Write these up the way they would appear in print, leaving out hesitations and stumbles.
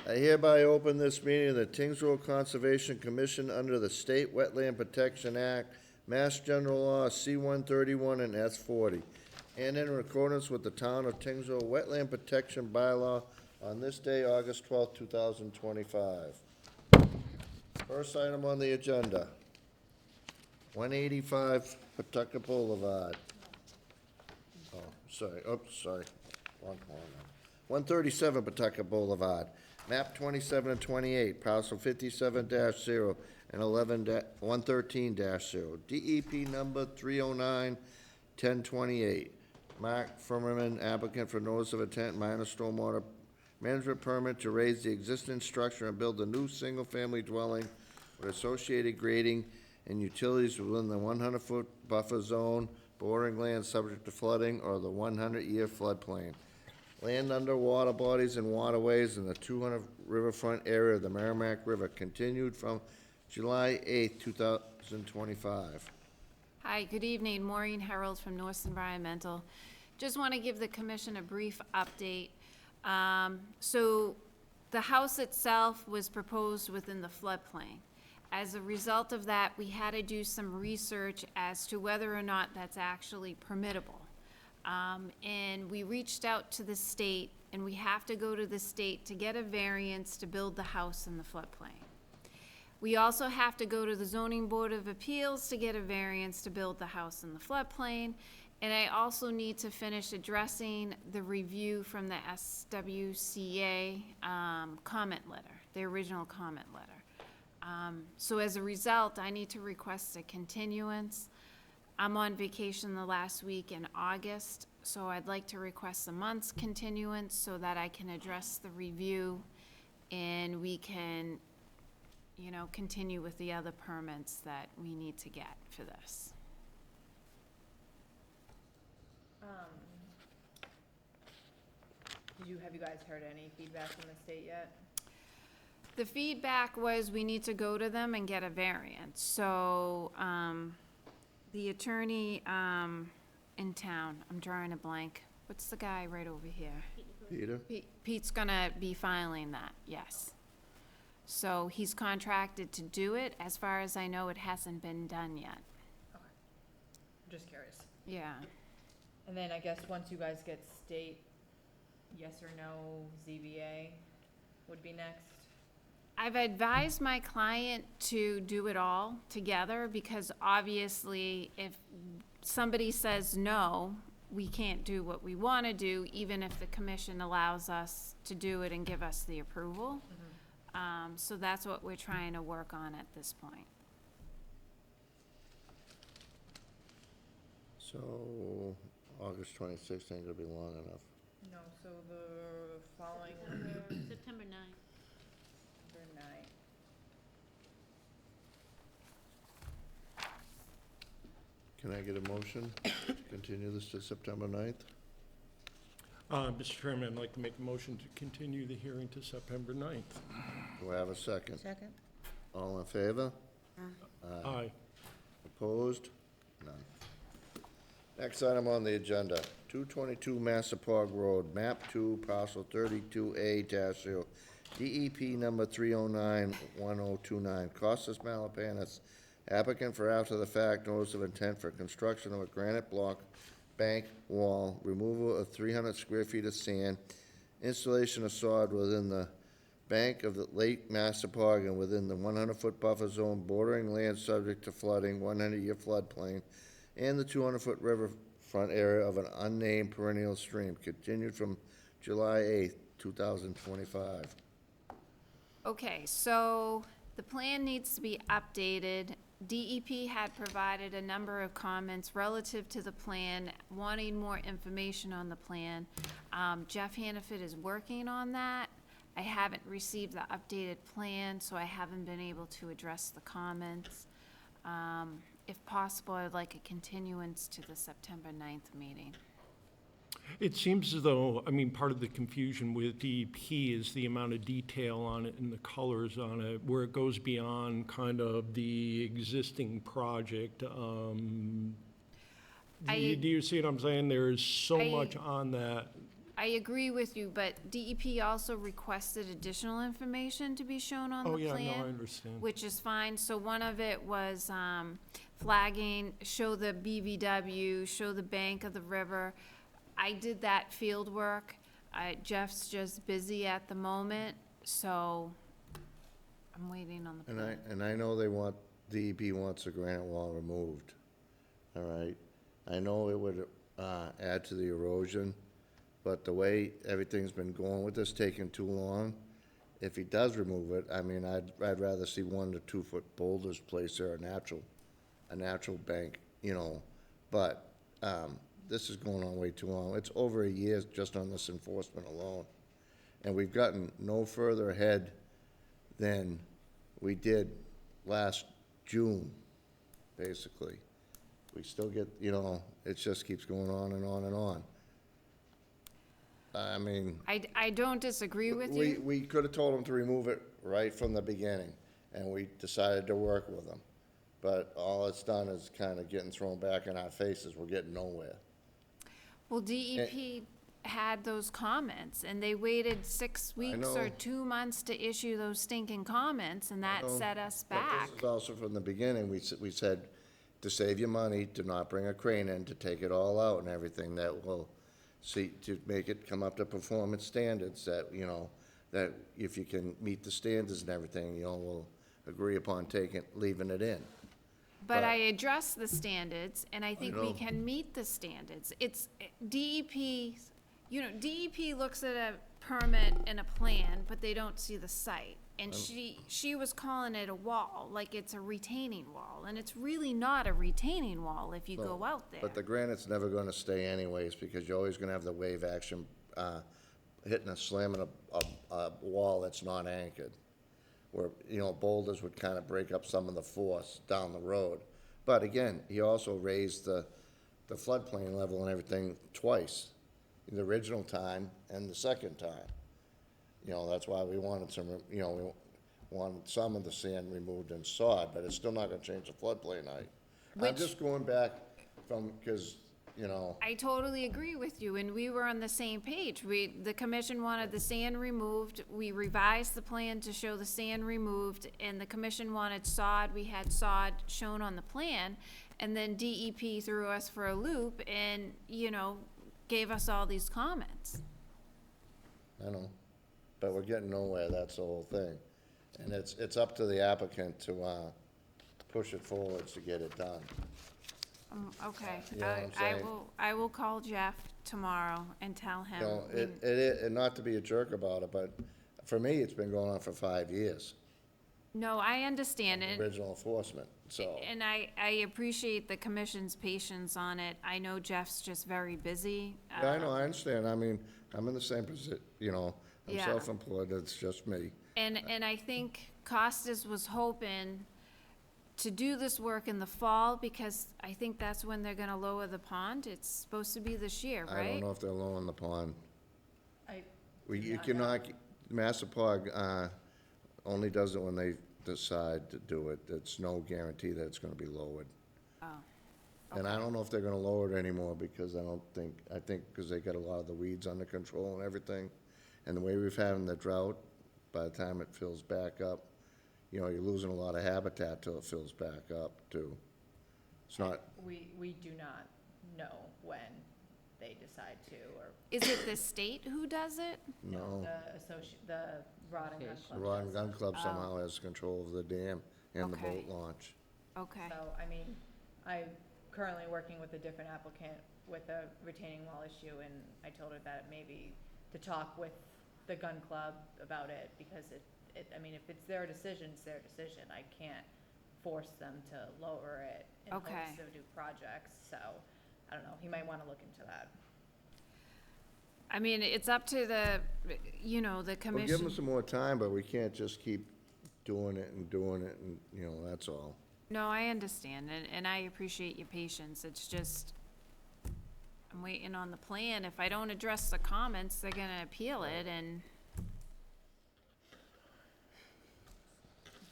I hereby open this meeting of the Tingsboro Conservation Commission under the State Wetland Protection Act, Mass General Law C-131 and S-40, and in accordance with the Town of Tingsboro Wetland Protection Bylaw on this day, August 12th, 2025. First item on the agenda, 185 Pawtucket Boulevard. Oh, sorry, oops, sorry, wrong one. 137 Pawtucket Boulevard, map 27 and 28, parcel 57-0 and 113-0, DEP number 309-1028. Mark Furman, applicant for notice of intent, minor stormwater management permit to raise the existing structure and build a new single-family dwelling with associated grading and utilities within the 100-foot buffer zone, bordering land subject to flooding or the 100-year floodplain. Land under water bodies and waterways in the 200 riverfront area of the Merrimack River, continued from July 8th, 2025. Hi, good evening. Maureen Harold from Norse Environmental. Just want to give the commission a brief update. So the house itself was proposed within the floodplain. As a result of that, we had to do some research as to whether or not that's actually permittable. And we reached out to the state, and we have to go to the state to get a variance to build the house in the floodplain. We also have to go to the Zoning Board of Appeals to get a variance to build the house in the floodplain. And I also need to finish addressing the review from the SWCA comment letter, the original comment letter. So as a result, I need to request a continuance. I'm on vacation the last week in August, so I'd like to request a month's continuance so that I can address the review and we can, you know, continue with the other permits that we need to get for this. Have you guys heard any feedback from the state yet? The feedback was we need to go to them and get a variance. So, the attorney, in town, I'm drawing a blank. What's the guy right over here? Peter? Pete's gonna be filing that, yes. So he's contracted to do it. As far as I know, it hasn't been done yet. Okay. I'm just curious. Yeah. And then I guess once you guys get state yes or no, ZBA would be next. I've advised my client to do it all together because obviously if somebody says no, we can't do what we want to do, even if the commission allows us to do it and give us the approval. So that's what we're trying to work on at this point. So, August 26th ain't gonna be long enough. No, so the following one, September 9th. September 9th. Can I get a motion to continue this to September 9th? Mr. Chairman, I'd like to make a motion to continue the hearing to September 9th. Do I have a second? Second. All in favor? Aye. Opposed? None. Next item on the agenda, 222 Massapog Road, map 2, parcel 32A-0, DEP number 309-1029, Costas Malapanis, applicant for after-the-fact notice of intent for construction of a granite block bank wall, removal of 300 square feet of sand, installation of sod within the bank of the Lake Massapog and within the 100-foot buffer zone bordering land subject to flooding, 100-year floodplain, and the 200-foot riverfront area of an unnamed perennial stream, continued from July 8th, 2025. Okay, so the plan needs to be updated. DEP had provided a number of comments relative to the plan, wanting more information on the plan. Jeff Hannaford is working on that. I haven't received the updated plan, so I haven't been able to address the comments. If possible, I'd like a continuance to the September 9th meeting. It seems as though, I mean, part of the confusion with DEP is the amount of detail on it and the colors on it, where it goes beyond kind of the existing project. Do you see what I'm saying? There's so much on that. I I agree with you, but DEP also requested additional information to be shown on Oh, the yeah, plan. no, I understand. Which is fine, so one of it was, flagging, show the BVW, show the bank of the river. I did that field work. Jeff's just busy at the moment, so I'm waiting on the plan. And I know DEP wants the granite wall removed, all right? I know it would, add to the erosion, but the way everything's been going with this taking too long, if he does remove it, I mean, I'd rather see 1 to 2 foot boulders placed there, a natural bank, you know? But, this is going on way too long. It's over a year just on this enforcement alone. And we've gotten no further ahead than we did last June, basically. We still get, you know, it just keeps going on and on and on. I mean, I don't disagree with you. we could have told them to remove it right from the beginning, and we decided to work with them. But all it's done is kind of getting thrown back in our faces. We're getting nowhere. Well, DEP had those comments, and they waited 6 weeks or know. 2 months to issue those stinking comments, and that set us But back. this is also from the beginning, we said, to save you money, do not bring a crane in to take it all out and everything, that will see, to make it come up to performance standards, that, you know, that if you can meet the standards and everything, you know, we'll agree upon leaving it in. But I addressed the standards, and I think we know. can meet the standards. It's DEP, you know, DEP looks at a permit and a plan, but they don't see the site. And she was calling it a wall, like it's a retaining wall, and it's really not a retaining wall if you go out there. But the granite's never gonna stay anyways, because you're always gonna have the wave action, slamming a wall that's not anchored. Where, you know, boulders would kind of break up some of the force down the road. But again, he also raised the floodplain level and everything twice, the original time and the second time. You know, that's why we wanted some, you know, we wanted some of the sand removed and sod, but it's still not gonna change the floodplain height. I'm Which- just going back from, because, you know, I totally agree with you, and we were on the same page. The commission wanted the sand removed, we revised the plan to show the sand removed, and the commission wanted sod, we had sod shown on the plan, and then DEP threw us for a loop and, you know, gave us all these comments. I know, but we're getting nowhere, that's the whole thing. And it's up to the applicant to, push it forward to get it done. Okay, You know what I'm saying? I will call Jeff tomorrow and tell him. You know, and not to be a jerk about it, but for me, it's been going on for 5 years, No, I understand it. original enforcement, so. And I appreciate the commission's patience on it. I know Jeff's just very busy. Yeah, I know, I understand, I mean, I'm in the same position, you know, I'm Yeah. self-employed, it's just me. And I think Costas was hoping to do this work in the fall, because I think that's when they're gonna lower the pond. It's supposed to be this year, I don't right? know if they're lowering the pond. I, You not know. cannot, Massapog, only does it when they decide to do it, it's no guarantee that it's gonna be lowered. Oh, And I don't know if they're gonna lower it anymore, because I think because they got a lot of the weeds under control and everything. And the way we've had in the drought, by the time it fills back up, you know, you're losing a lot of habitat till it fills back up too. It's not, we do not know when they decide to, or is it the state who does it? no. the Rod and Gun The Club. Rod and does Gun it. Club somehow has control of the dam and the Okay. boat launch. Okay, So, I mean, I'm currently working with a different applicant with a retaining wall issue, and I told her that maybe to talk with the gun club about it, because I mean, if it's their decision, it's their decision. I can't force them to lower it in hopes Okay. to do projects, so, I don't know, he might wanna look into that. I mean, it's up to the, you know, the We'll give commission. them some more time, but we can't just keep doing it, and, you know, that's all. No, I understand, and I appreciate your patience. It's just, I'm waiting on the plan. If I don't address the comments, they're gonna appeal it, and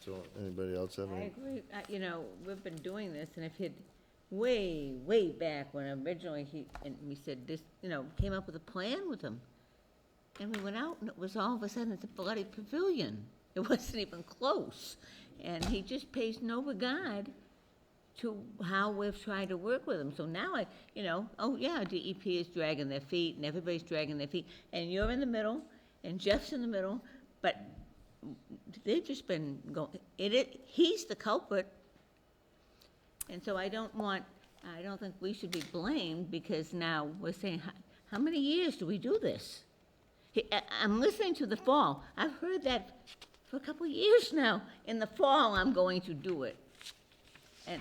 So, anybody else have I any? agree, you know, we've been doing this, and if he'd, way back when originally and we said this, you know, came up with a plan with him, and we went out, and it was all of a sudden, it's a bloody pavilion. It wasn't even close. And he just pays no regard to how we've tried to work with him. So now oh yeah, DEP is dragging their feet, and everybody's dragging their feet, and you're in the middle, and Jeff's in the middle, but they've just been going, he's the culprit. And so I don't think we should be blamed, because now we're saying, how many years do we do this? I'm listening to the fall. I've heard that for a couple of years now. In the fall, I'm going to do it. And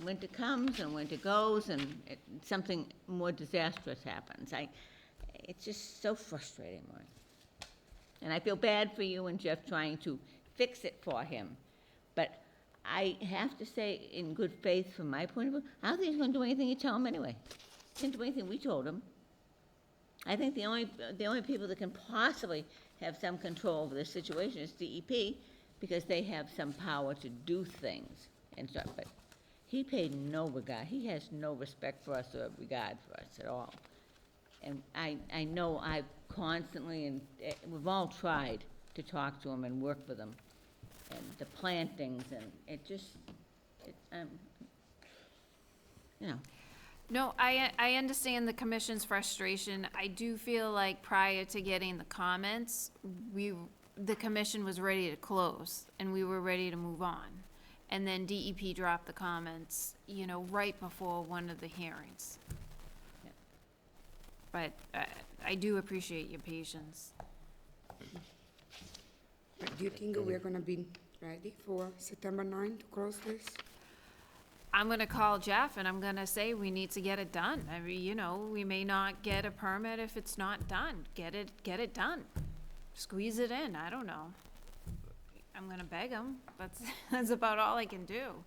winter comes and winter goes, and something more disastrous happens. It's just so frustrating, Maureen. And I feel bad for you and Jeff trying to fix it for him. But I have to say, in good faith, from my point of view, I don't think he's gonna do anything you tell him anyway. He didn't do anything we told him. I think the only people that can possibly have some control over this situation is DEP, because they have some power to do things and stuff, but he paid no regard. He has no respect for us or regard for us at all. And I know I've constantly, and we've all tried to talk to him and work with him, and the plantings, and No, I understand the commission's frustration. I do feel like prior to getting the comments, the commission was ready to close, and we were ready to move on. And then DEP dropped the comments, right before one of the hearings. Yeah. But I do appreciate your patience. But do you think we're gonna be ready for September 9 to close this? I'm gonna call Jeff and I'm gonna say we need to get it done. I mean, we may not get a permit if it's not done. Get it done. Squeeze it in, I don't know. I'm gonna beg him, that's about all I can do.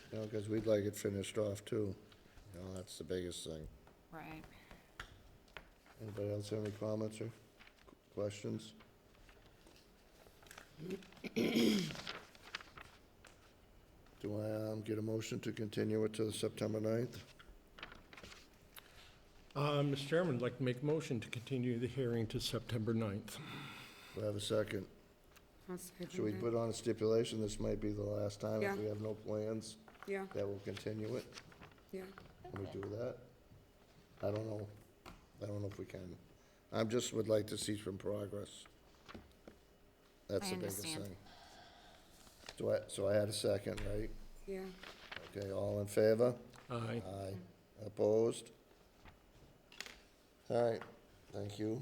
Because we'd like it finished off too. That's the biggest thing. Right. Anybody else have any comments or questions? Do I get a motion to continue it to the September 9th? Mr. Chairman, I'd like to make a motion to continue the hearing to September 9th. Do I have a second? I'll second Should we that. put on a stipulation, this might be the last time Yeah. if we have no plans, Yeah, that we'll continue it? yeah. Can we do that? I don't know. I don't know if we can. I just would like to see some progress. That's I the biggest understand. thing. So I had a second, right? Yeah. Okay, all in favor? Aye. Aye. Opposed? All right, thank you.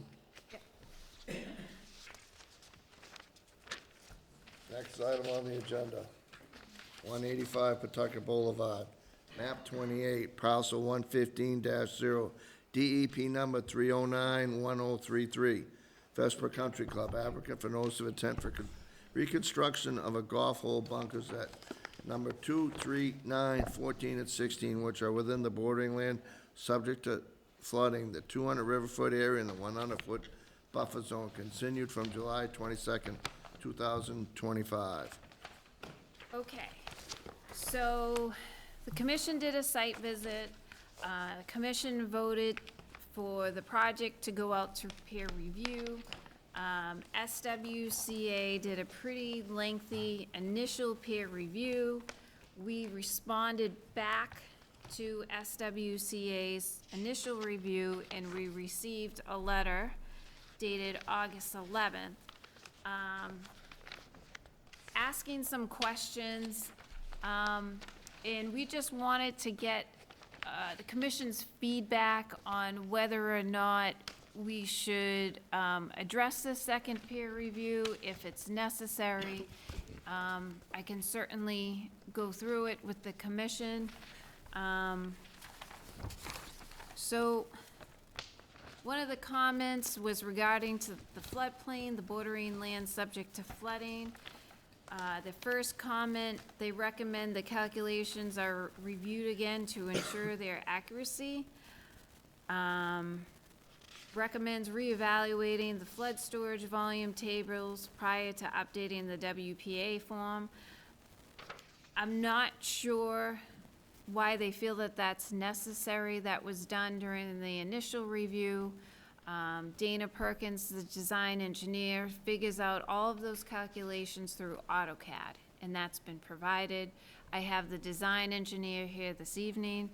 Next item on the agenda, 185 Pawtucket Boulevard, map 28, parcel 115-0, DEP number 3091033, Vesper Country Club, applicant for notice of intent for reconstruction of a golf hole bunkers at number 2, 3, 9, 14, and 16, which are within the bordering land, subject to flooding, the 200 Riverfoot area and the 100-foot buffer zone, continued from July 22nd, 2025. Okay, so the commission did a site visit. The commission voted for the project to go out to peer review. SWCA did a pretty lengthy initial peer review. We responded back to SWCA's initial review, and we received a letter dated August 11th, asking some questions, and we just wanted to get the commission's feedback on whether or not we should address the second peer review, if it's necessary. I can certainly go through it with the commission. So, one of the comments was regarding to the floodplain, the bordering land subject to flooding. The first comment, they recommend the calculations are reviewed again to ensure their accuracy. Recommends reevaluating the flood storage volume tables prior to updating the WPA form. I'm not sure why they feel that that's necessary. That was done during the initial review. Dana Perkins, the design engineer, figures out all of those calculations through AutoCAD, and that's been provided. I have the design engineer here this evening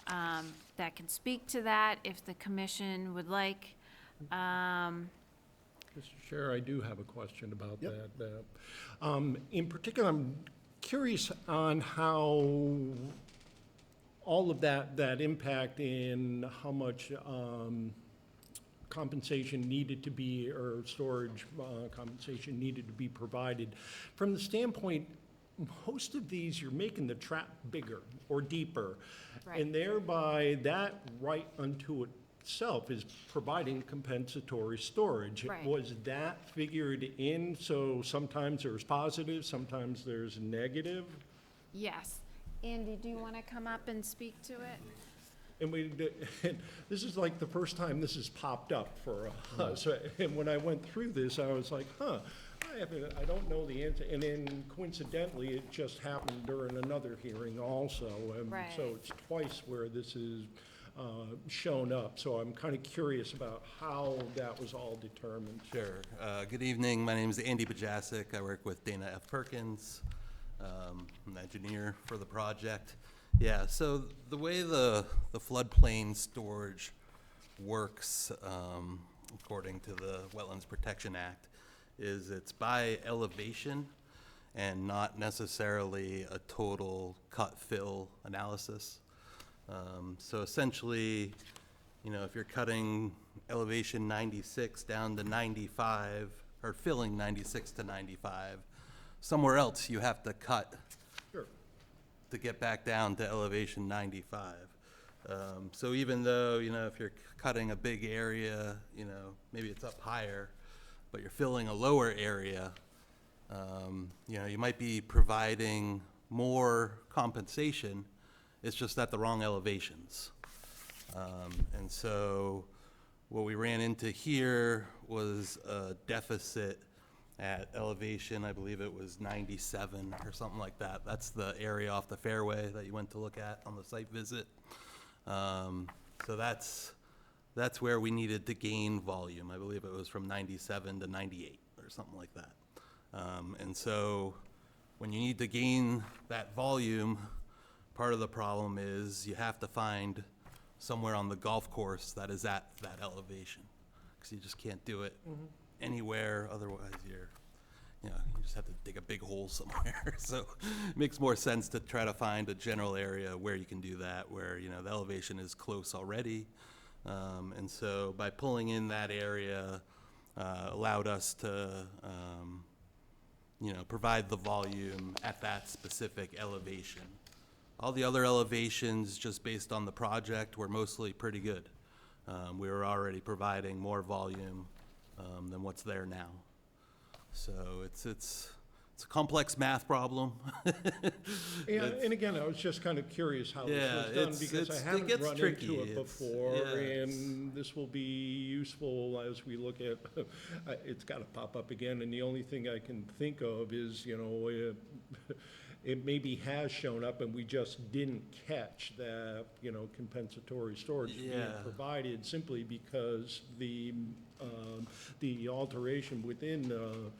that can speak to that if the commission would like. Mr. Chair, I do have a question about Yep. that. In particular, I'm curious on how all of that impact in how much compensation needed to be, or storage compensation needed to be provided. From the standpoint, most of these, you're making the trap bigger or deeper. Right. And thereby, that right unto itself is providing compensatory storage. Right. Was that figured in? So sometimes there's positive, sometimes there's negative? Yes. Andy, do you want to come up and speak to it? And this is like the first time this has popped up for us. And when I went through this, I was like, I don't know the answer. And then coincidentally, it just happened during another hearing also. Right. So it's twice where this is shown up. So I'm kind of curious about how that was all determined. Sure. Good evening. My name is Andy Bajasic. I work with Dana F. Perkins. I'm an engineer for the project. Yeah, so the way the floodplain storage works, according to the Wetlands Protection Act, is it's by elevation and not necessarily a total cut-fill analysis. So essentially, you know, if you're cutting elevation 96 down to 95, or filling 96 to 95, somewhere else you have to cut Sure. to get back down to elevation 95. So even though, you know, if you're cutting a big area, you know, maybe it's up higher, but you're filling a lower area, you know, you might be providing more compensation, it's just at the wrong elevations. And so what we ran into here was a deficit at elevation, I believe it was 97 or something like that. That's the area off the fairway that you went to look at on the site visit. So that's where we needed to gain volume. I believe it was from 97 to 98 or something like that. And so when you need to gain that volume, part of the problem is you have to find somewhere on the golf course that is at that elevation, because you just can't do it anywhere, otherwise you just have to dig a big hole somewhere. So it makes more sense to try to find a general area where you can do that, where, you know, the elevation is close already. And so by pulling in that area, allowed us to, you know, provide the volume at that specific elevation. All the other elevations, just based on the project, were mostly pretty good. We were already providing more volume than what's there now. So it's a complex math problem. And again, I was just kind of curious how this Yeah, was done, it's- because I it haven't gets run tricky. into it It's- before, yeah, it's- and this will be useful as we look at, it's got to pop up again, and the only thing I can think of is, you know, it maybe has shown up and we just didn't catch that, you know, compensatory storage being Yeah. provided, simply because the alteration within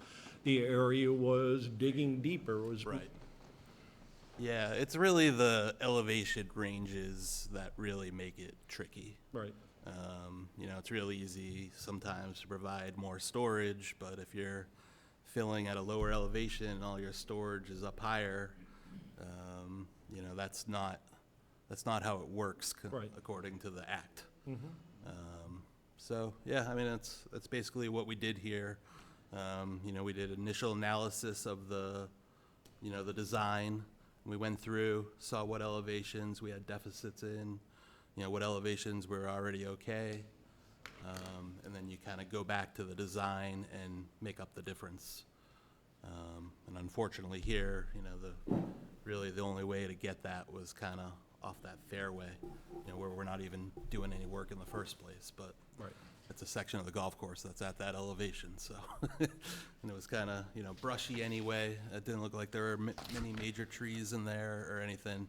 the area was digging deeper, was. Right. Yeah, it's really the elevation ranges that really make it tricky. Right. You know, it's real easy sometimes to provide more storage, but if you're filling at a lower elevation and all your storage is up higher, you know, that's not how it works Right. according to the act. So, yeah, I mean, that's basically what we did here. You know, we did initial analysis of the, you know, the design. We went through, saw what elevations we had deficits in, you know, what elevations were already okay. And then you kind of go back to the design and make up the difference. And unfortunately here, you know, really the only way to get that was kind of off that fairway, you know, where we're not even doing any work in the first place, but Right. it's a section of the golf course that's at that elevation, so. And it was kind of, you know, brushy anyway. It didn't look like there were many major trees in there or anything.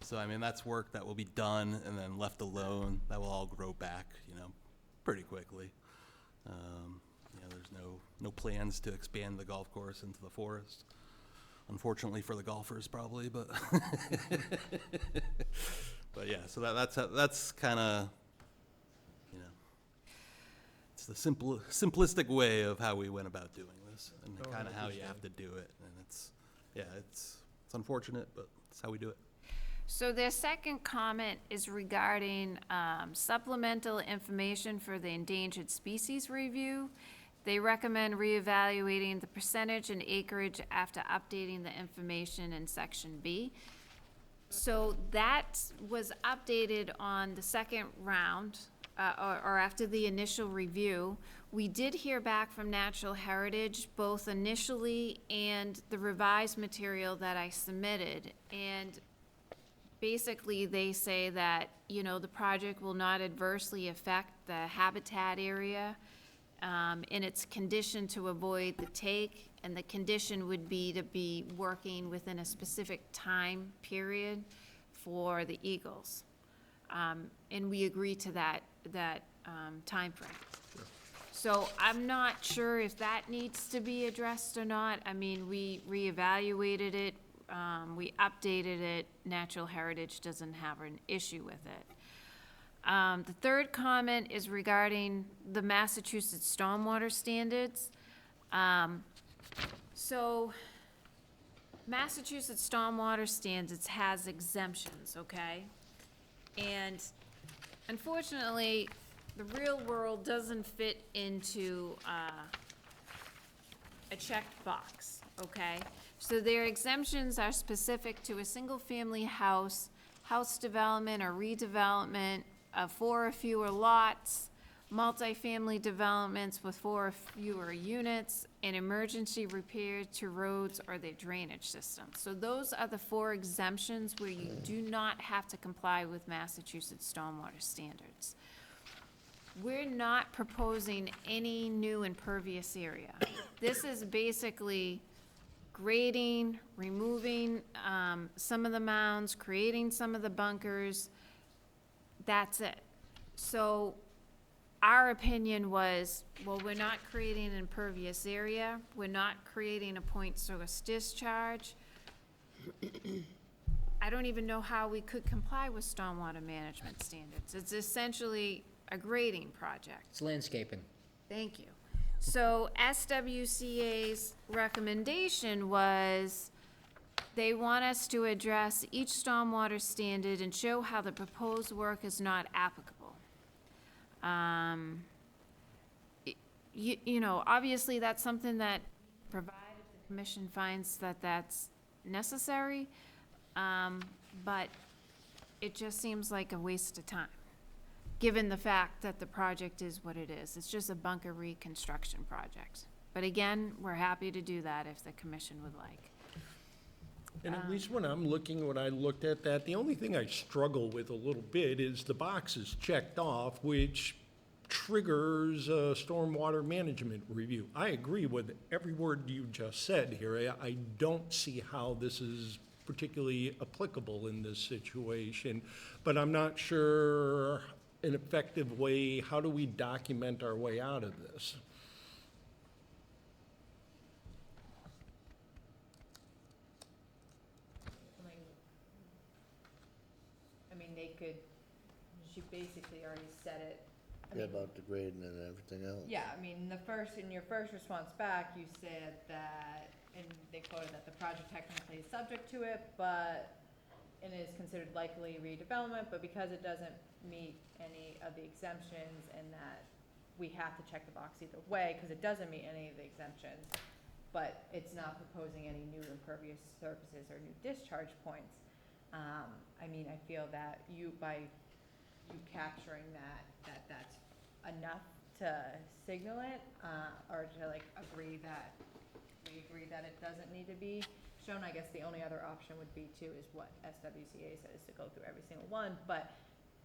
So, I mean, that's work that will be done and then left alone. That will all grow back, pretty quickly. There's no plans to expand the golf course into the forest. Unfortunately for the golfers, probably, but but yeah. So that's kind of it's the simplistic way of how we went about doing this, and Oh, I kind of how you understand. have to do it. And it's unfortunate, but it's how we do it. So their second comment is regarding supplemental information for the endangered species review. They recommend reevaluating the percentage and acreage after updating the information in section B. So that was updated on the second round, or after the initial review. We did hear back from Natural Heritage, both initially and the revised material that I submitted. And basically, they say that, the project will not adversely affect the habitat area, and it's conditioned to avoid the take, and the condition would be to be working within a specific time period for the eagles. And we agree to that timeframe. So I'm not sure if that needs to be addressed or not. I mean, we reevaluated it, we updated it. Natural Heritage doesn't have an issue with it. The third comment is regarding the Massachusetts stormwater standards. So Massachusetts stormwater standards has exemptions, okay? And unfortunately, the real world doesn't fit into a checked box, okay? So their exemptions are specific to a single-family house, house development or redevelopment of 4 or fewer lots, multifamily developments with 4 or fewer units, and emergency repair to roads or their drainage system. So those are the 4 exemptions where you do not have to comply with Massachusetts stormwater standards. We're not proposing any new impervious area. This is basically grading, removing some of the mounds, creating some of the bunkers. That's it. So our opinion was, well, we're not creating an impervious area. We're not creating a point source discharge. I don't even know how we could comply with stormwater management standards. It's essentially a grading project. It's landscaping. Thank you. So SWCA's recommendation was they want us to address each stormwater standard and show how the proposed work is not applicable. Obviously, that's something that, provided the commission finds that that's necessary, but it just seems like a waste of time, given the fact that the project is what it is. It's just a bunker reconstruction project. But again, we're happy to do that if the commission would like. And at least when I'm looking, when I looked at that, the only thing I struggle with a little bit is the boxes checked off, which triggers a stormwater management review. I agree with every word you just said here. I don't see how this is particularly applicable in this situation, but I'm not sure an effective way, how do we document our way out of this? She basically already said it. Yeah, about the grading and everything else. Yeah, I mean, in your first response back, you said that, and they quoted that the project technically is subject to it, and is considered likely redevelopment, but because it doesn't meet any of the exemptions, and that we have to check the box either way, because it doesn't meet any of the exemptions, but it's not proposing any new impervious surfaces or new discharge points. I feel that by you capturing that's enough to signal it, or to agree that it doesn't need to be shown. I guess the only other option would be is what SWCA says, to go through every single one, but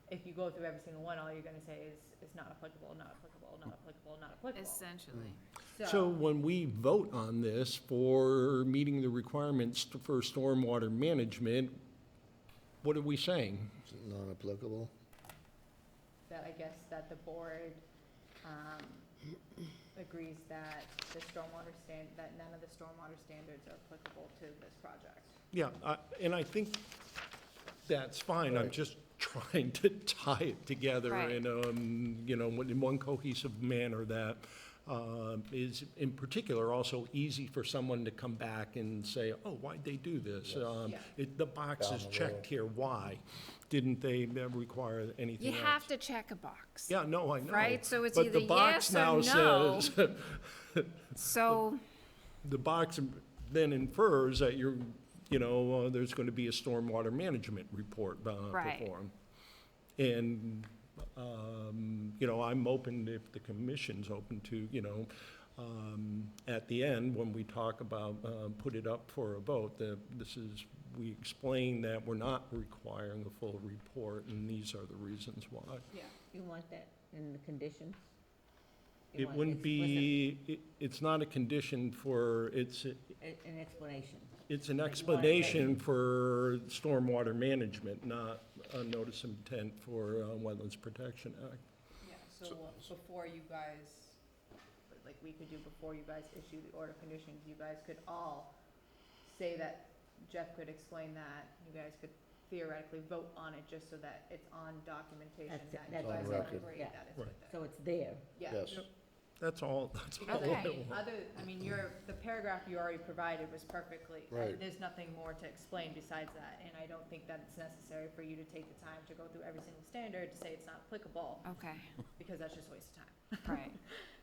if you go through every single one, all you're gonna say is not applicable, not applicable, not applicable, not applicable. Essentially. So when we vote on this for meeting the requirements for stormwater management, what are we saying? Is it non-applicable? That I guess that the board, agrees that the that none of the stormwater standards are applicable to this project. Yeah, and I think that's fine, I'm Right. just trying to tie it together Right. in, in one cohesive manner that is, in particular, also easy for someone to come back and say, oh, why'd they do this? Yeah. The box Down is the checked road. here, why? Didn't they require anything You else? have to check a box. Yeah, no, I know. Right? So it's But either the box yes or now no. says, So, the box then infers that there's going to be a stormwater management report Right. performed. And, I'm open, if the commission's open to, at the end, when we talk about, put it up for a vote, that we explain that we're not requiring a full report, and these are the reasons why. Yeah. You want that in the conditions? You It want wouldn't be, it's not a condition for, it's An explanation. an explanation for stormwater management, not a notice of intent for Wetlands Protection Act. Yeah, so before you guys, like we could do before you guys issue the order of conditions, you guys could all say that Jeff could explain that, you guys could theoretically vote on it just so that it's on documentation That's it, that that's you guys on all record. agree Yeah. that it's Right. with it. So it's there. Yeah. Yes. That's all Because I I mean, want. the paragraph you already provided was perfectly, Right. there's nothing more to explain besides that, and I don't think that it's necessary for you to take the time to go through every single standard to say it's not applicable, okay, because that's just a waste of time, right.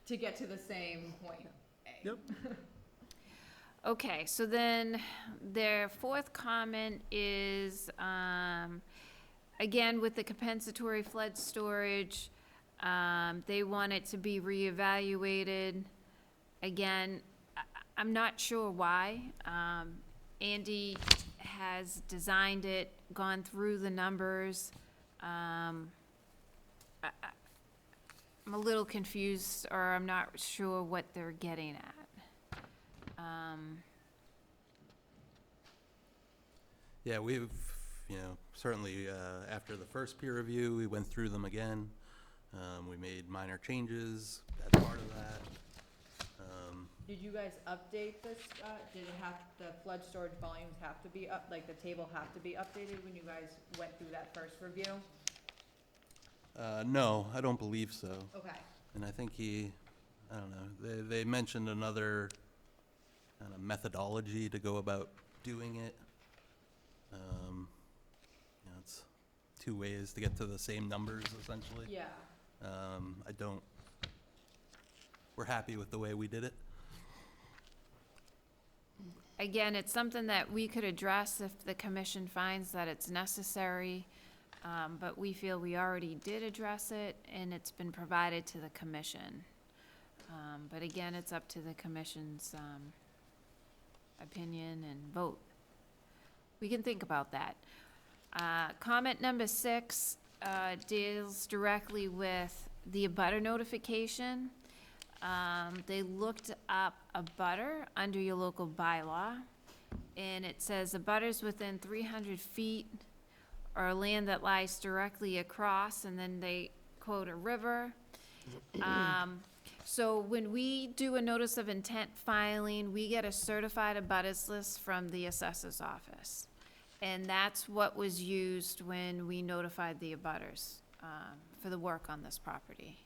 to get to the same point A. Yep. Okay, so then their fourth comment is, again, with the compensatory flood storage, they want it to be reevaluated. Again, I'm not sure why. Andy has designed it, gone through the numbers. I'm a little confused, or I'm not sure what they're getting at. Yeah, we've, certainly, after the first peer review, we went through them again. We made minor changes as part of that. Did you guys update this, did it have, the flood storage volumes have to be up, like the table have to be updated when you guys went through that first review? No, I don't believe so. Okay, And I think I don't know, they mentioned another kind of methodology to go about doing it. It's two ways to get to the same numbers, essentially. yeah, We're happy with the way we did it. Again, it's something that we could address if the commission finds that it's necessary, but we feel we already did address it, and it's been provided to the commission. But again, it's up to the commission's opinion and vote. We can think about that. Comment number 6 deals directly with the abutter notification. They looked up abutter under your local bylaw, and it says abutters within 300 feet or land that lies directly across, and then they quote a river. So when we do a notice of intent filing, we get a certified abutters list from the assessor's office. And that's what was used when we notified the abutters for the work on this property.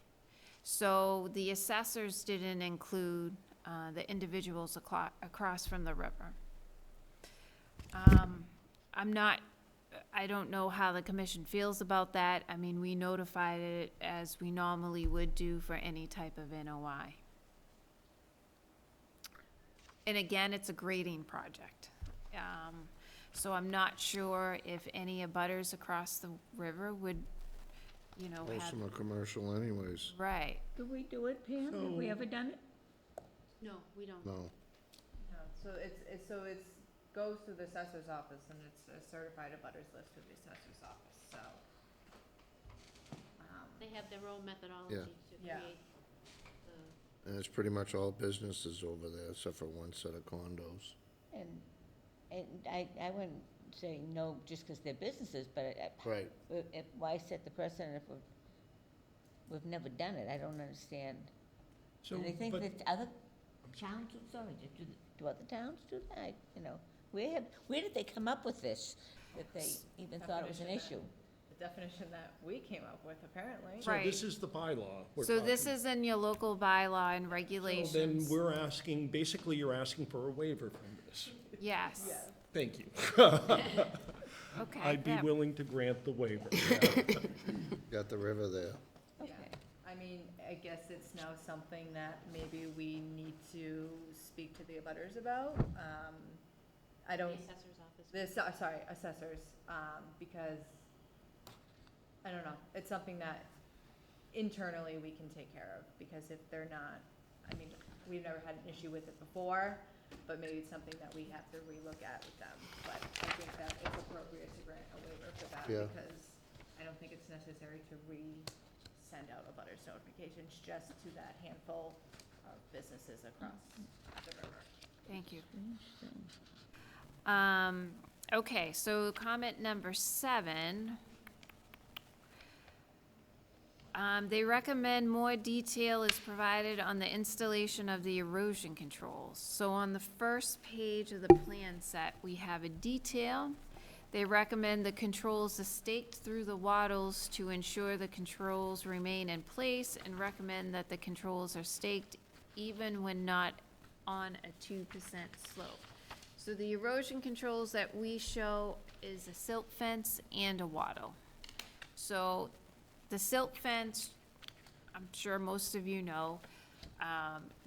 So the assessors didn't include the individuals across from the river. I don't know how the commission feels about that. I mean, we notified it as we normally would do for any type of NOI. And again, it's a grading project. So I'm not sure if any abutters across the river would, Most have, of them are commercial anyways. right. Do we do it, Pam? Have we ever done it? No, we don't. No. no, so it's goes to the assessor's office, and it's a certified abutters list to the assessor's office, so. They have their own methodology to Yeah. create the, And it's pretty much all businesses over there, except for one set of condos. And I went saying no just because they're businesses, but Right. why set the precedent if we've never done it? I don't understand. So, And I think but- that other towns, sorry, do other towns do that? You know, where did they come up with this, that they even thought it was an Definition issue? The definition that we came up with, apparently. So Right. this is the bylaw we're So this talking- is in your local bylaw and So regulations. then we're asking, basically you're asking for a waiver from this. Yes, Yeah. Thank you. okay. I'd be that- willing to grant the waiver. Got the river there. Yeah, I mean, I guess it's now something that maybe we need to speak to the abutters about. I The don't, assessor's office. sorry, assessors, because, I don't know, it's something that internally we can take care of, because if they're not, I mean, we've never had an issue with it before, but maybe it's something that we have to relook at with them. But I think that it's appropriate to grant a waiver for that, Yeah. because I don't think it's necessary to send out abutters notifications just to that handful of businesses across the river. Thank you. Okay, so comment number 7. They recommend more detail is provided on the installation of the erosion controls. So on the first page of the plan set, we have a detail. They recommend the controls are staked through the wattles to ensure the controls remain in place, and recommend that the controls are staked even when not on a 2% slope. So the erosion controls that we show is a silt fence and a wattle. So the silt fence, I'm sure most of you know,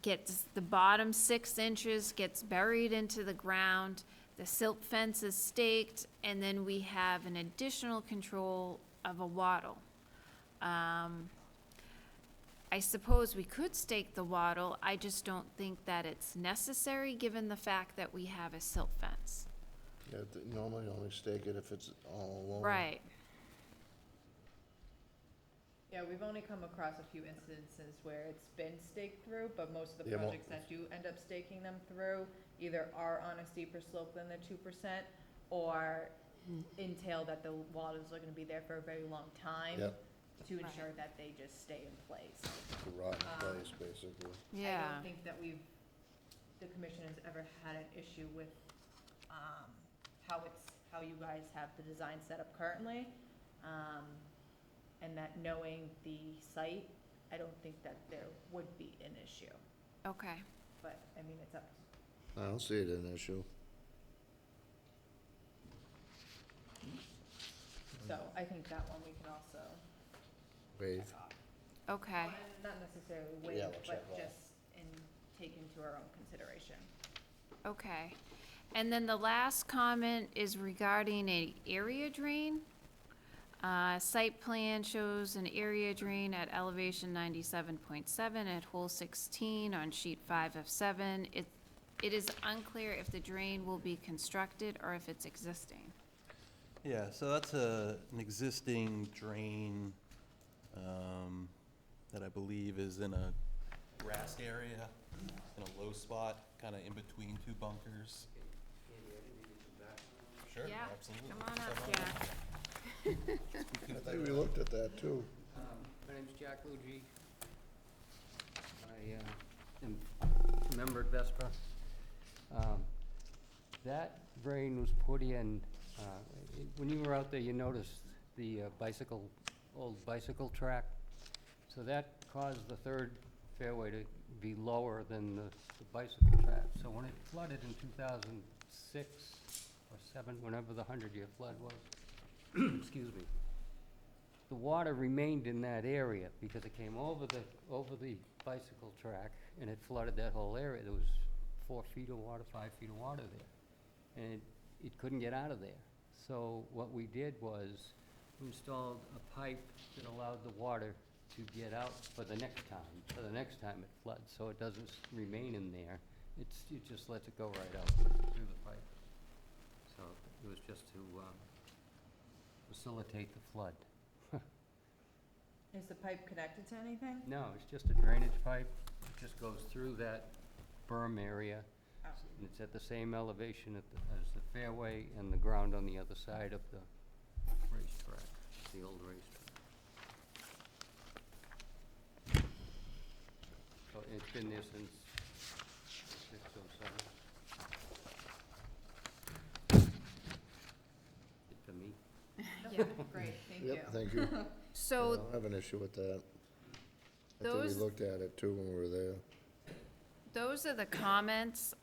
gets, the bottom 6 inches gets buried into the ground. The silt fence is staked, and then we have an additional control of a wattle. I suppose we could stake the wattle, I just don't think that it's necessary, given the fact that we have a silt fence. Yeah, normally only stake it if it's all alone. Right, Yeah, we've only come across a few instances where it's been staked through, but most of the Yeah, mo- projects that do end up staking them through either are on a steeper slope than the 2% or entail that the waters are gonna be there for a very long time Yep, to ensure that they just stay in place. to rot in place, basically. I yeah. don't think that the commission has ever had an issue with, how you guys have the design set up currently. And that knowing the site, I don't think that there would be an issue, Okay, but, I mean, it's up. I don't see it an issue. So I think that one we can also Wave. check off. okay. Well, Not necessarily Yeah, waive, we'll check but off. just take into our own consideration. Okay. And then the last comment is regarding a area drain. Site plan shows an area drain at elevation 97.7 at hole 16 on sheet 5 of 7. It is unclear if the drain will be constructed or if it's existing. Yeah, so that's an existing drain that I believe is in a grassed area, in a low spot, kind of in between 2 bunkers. Sure, Yeah, absolutely. come on up, Come Jack. I think we looked at that too. My name's Jack Luigi. I am a member at Vespa. That drain was put in, when you were out there, you noticed the old bicycle track. So that caused the third fairway to be lower than the bicycle track. So when it flooded in 2006 or 7, whenever the 100-year flood was, excuse me, the water remained in that area because it came over the bicycle track and it flooded that whole area. There was 4 feet of water, 5 feet of water there. And it couldn't get out of there. So what we did was we installed a pipe that allowed the water to get out for the next time it floods, so it doesn't remain in there. It just lets it go right out through the pipe. So it was just to facilitate the flood. Is the pipe connected to anything? No, it's just a drainage pipe. It just goes through that berm area. Oh. It's at the same elevation as the fairway and the ground on the other side of the racetrack, the old racetrack. So it's been there since 607. For me. Yeah, great, thank you. Yep, thank you. I So don't have an issue with that. I think we those, looked at it too when we were there. those are the comments.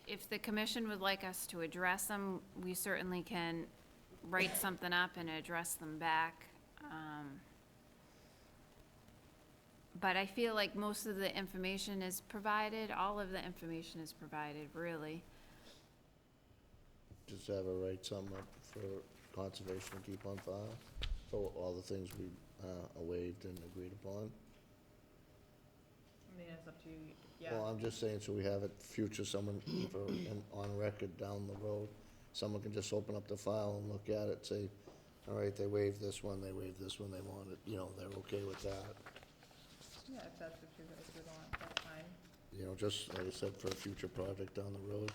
If the commission would like us to address them, we certainly can write something up and address them back. But I feel like most of the information is provided, all of the information is provided, really. Just have her write something up for conservation to keep on file, so all the things we waived and agreed upon. I mean, it's up to you, yeah. Well, I'm just saying, so we have it future, someone for, on record down the road, someone can just open up the file and look at it, say, all right, they waived this one, they waived this one, they want it, you know, they're okay with that. Yeah, if that's what you guys would want, that's fine. You know, just, like I said, for a future project down the road.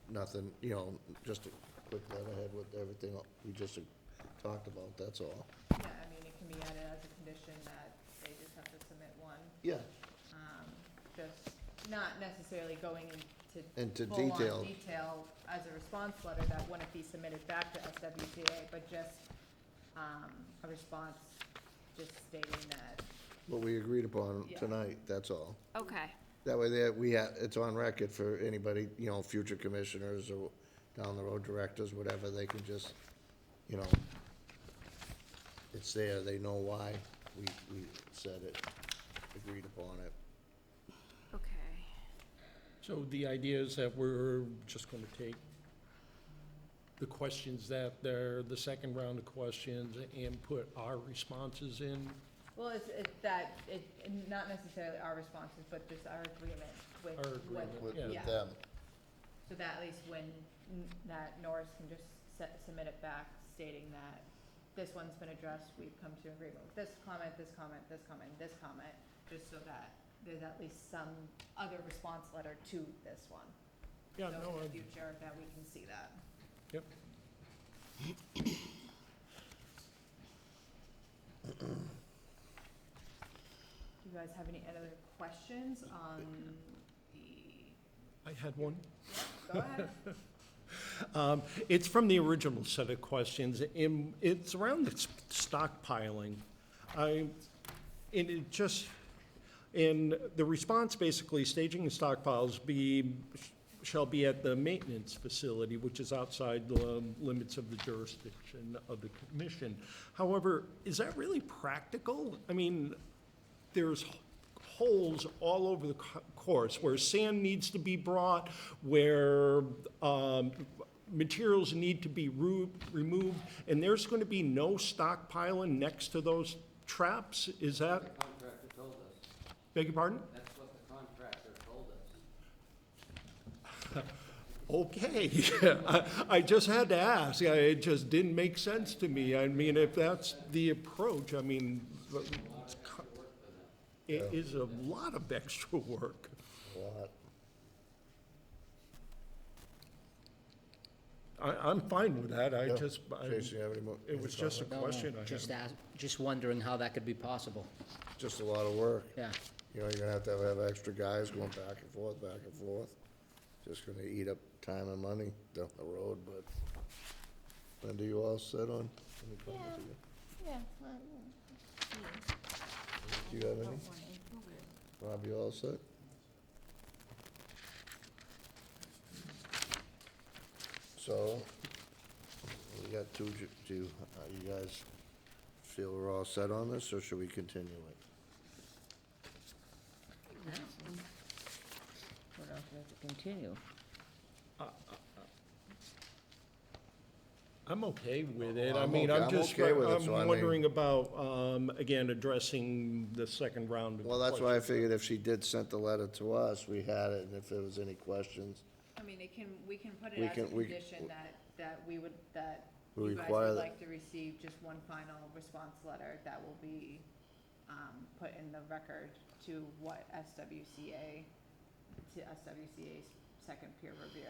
Nothing, you know, just a quick letterhead with everything we just talked about, that's all. Yeah, I mean, it can be added as a condition that they just have to submit one. Yeah. Just not necessarily going Into full-on detail. detail as a response letter that wouldn't be submitted back to SWCA, but just, a response just stating that, What we agreed upon Yeah. tonight, that's all. Okay, That way there, it's on record for anybody, you know, future commissioners or down the road directors, whatever, they can just, you know, it's there, they know why we said it, agreed upon it. okay. So the idea is that we're just going to take the questions that they're, the second round of questions, and put our responses in. well, it's not necessarily our responses, but just our agreement with. Our agreement, With Yeah. Yeah. them. So that at least when, that Norris can just submit it back stating that this one's been addressed, we've come to agreement with this comment, this comment, this comment, this comment, just so that there's at least some other response letter to this one. Yeah, So no, in the I- future, that we can see that. Yep. Do you guys have any other questions on the, I had one. go ahead. It's from the original set of questions, and it's around the stockpiling. And it just, and the response basically, staging and stockpiles shall be at the maintenance facility, which is outside the limits of the jurisdiction of the commission. However, is that really practical? I mean, there's holes all over the course where sand needs to be brought, where materials need to be removed, and there's going to be no stockpiling next to those traps? Is The that, contractor told us. beg your pardon? That's what the contractor told us. Okay, I just had to ask. It just didn't make sense to me. I mean, if that's the approach, I mean, it is a lot of extra work. A lot. I'm fine with that. I Yeah. just, Jason, you have any more? it was just a No, question I just had. just wondering how that could be possible. Just a lot of work. Yeah. You know, you're gonna have to have extra guys going back and forth, back and forth. Just gonna eat up time and money down the road, but Linda, you all set on? Any comments again? Yeah. Do you have any? Rob, you all set? So, we got two, you guys feel we're all set on this, or should we continue it? What else we have to continue? I'm okay with it. Oh, I I'm mean, okay- I'm I'm just, okay with it, so I I'm mean- wondering about, again, addressing the second round of Well, that's why I questions. figured if she did send the letter to us, we had it, and if there was any questions, I mean, we can put it We as a can- we- condition that we would, that We you guys require would that- like to receive just one final response letter that will be, put in the record to what SWCA to SWCA's second peer review.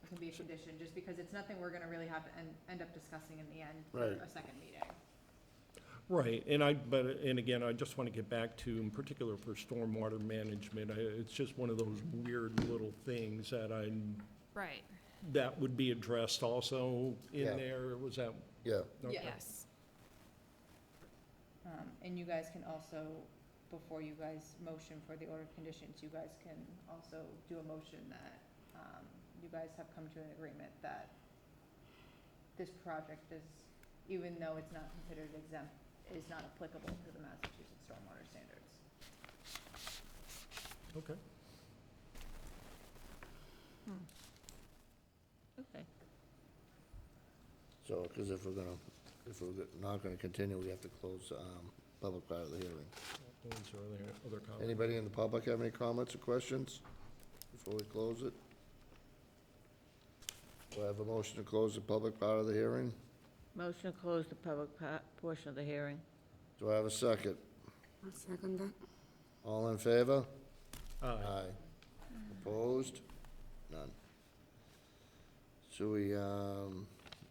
It can be a condition, just because it's nothing we're gonna really have to end up discussing in the end for Right. a second meeting. Right, and again, I just want to get back to, in particular for stormwater management, it's just one of those weird little things that Right, that would be addressed also Yeah. in there, was that? Yeah, Okay. yes. And you guys can also, before you guys motion for the order of conditions, you guys can also do a motion that, you guys have come to an agreement that this project is, even though it's not considered exempt, is not applicable to the Massachusetts stormwater standards. Okay. Okay. so, because if we're not gonna continue, we have to close, public part of the hearing. Is there other comments? Anybody in the public have any comments or questions before we close it? Do I have a motion to close the public part of the hearing? Motion to close the public portion of the hearing. Do I have a second? I'll second that. All in favor? Aye. Opposed? None. So we,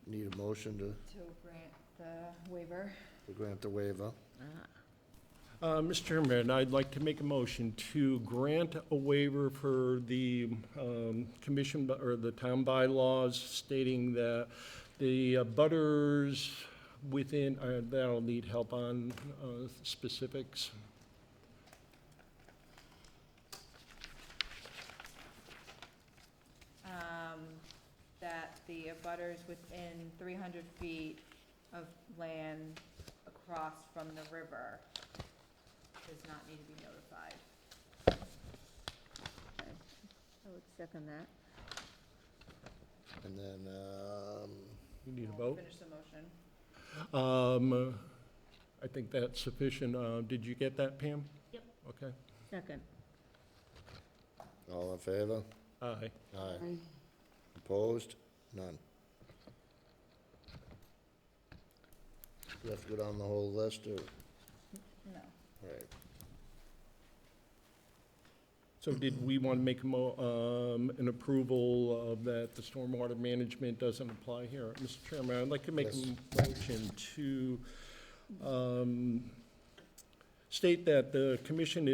need a motion to grant the waiver. grant the waiver. Mr. Chairman, I'd like to make a motion to grant a waiver for the commission, or the town bylaws stating that the butters within, that'll need help on specifics. That the abutters within 300 feet of land across from the river does not need to be notified. I would second that. And then, You need a I'll vote? Finish the motion. I think that's sufficient. Did you get that, Pam? Yep. Okay. Second. all in favor? Aye. Aye. Aye. Opposed? None. You have to go down the whole list, or, No. right? So did we want to make an approval of that the stormwater management doesn't apply here? Mr. Chairman, I'd like to make Yes. a motion to state that the commission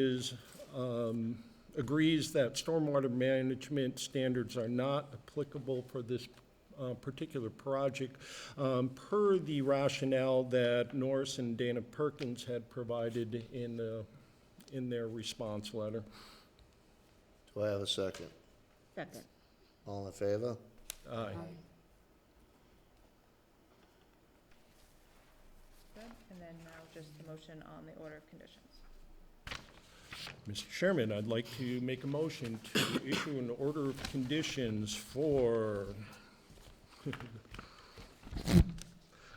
agrees that stormwater management standards are not applicable for this particular project, per the rationale that Norris and Dana Perkins had provided in their response letter. Do I have a second? Second. All in favor? Aye. Good, and then now just a motion on the order of conditions. Mr. Chairman, I'd like to make a motion to issue an order of conditions for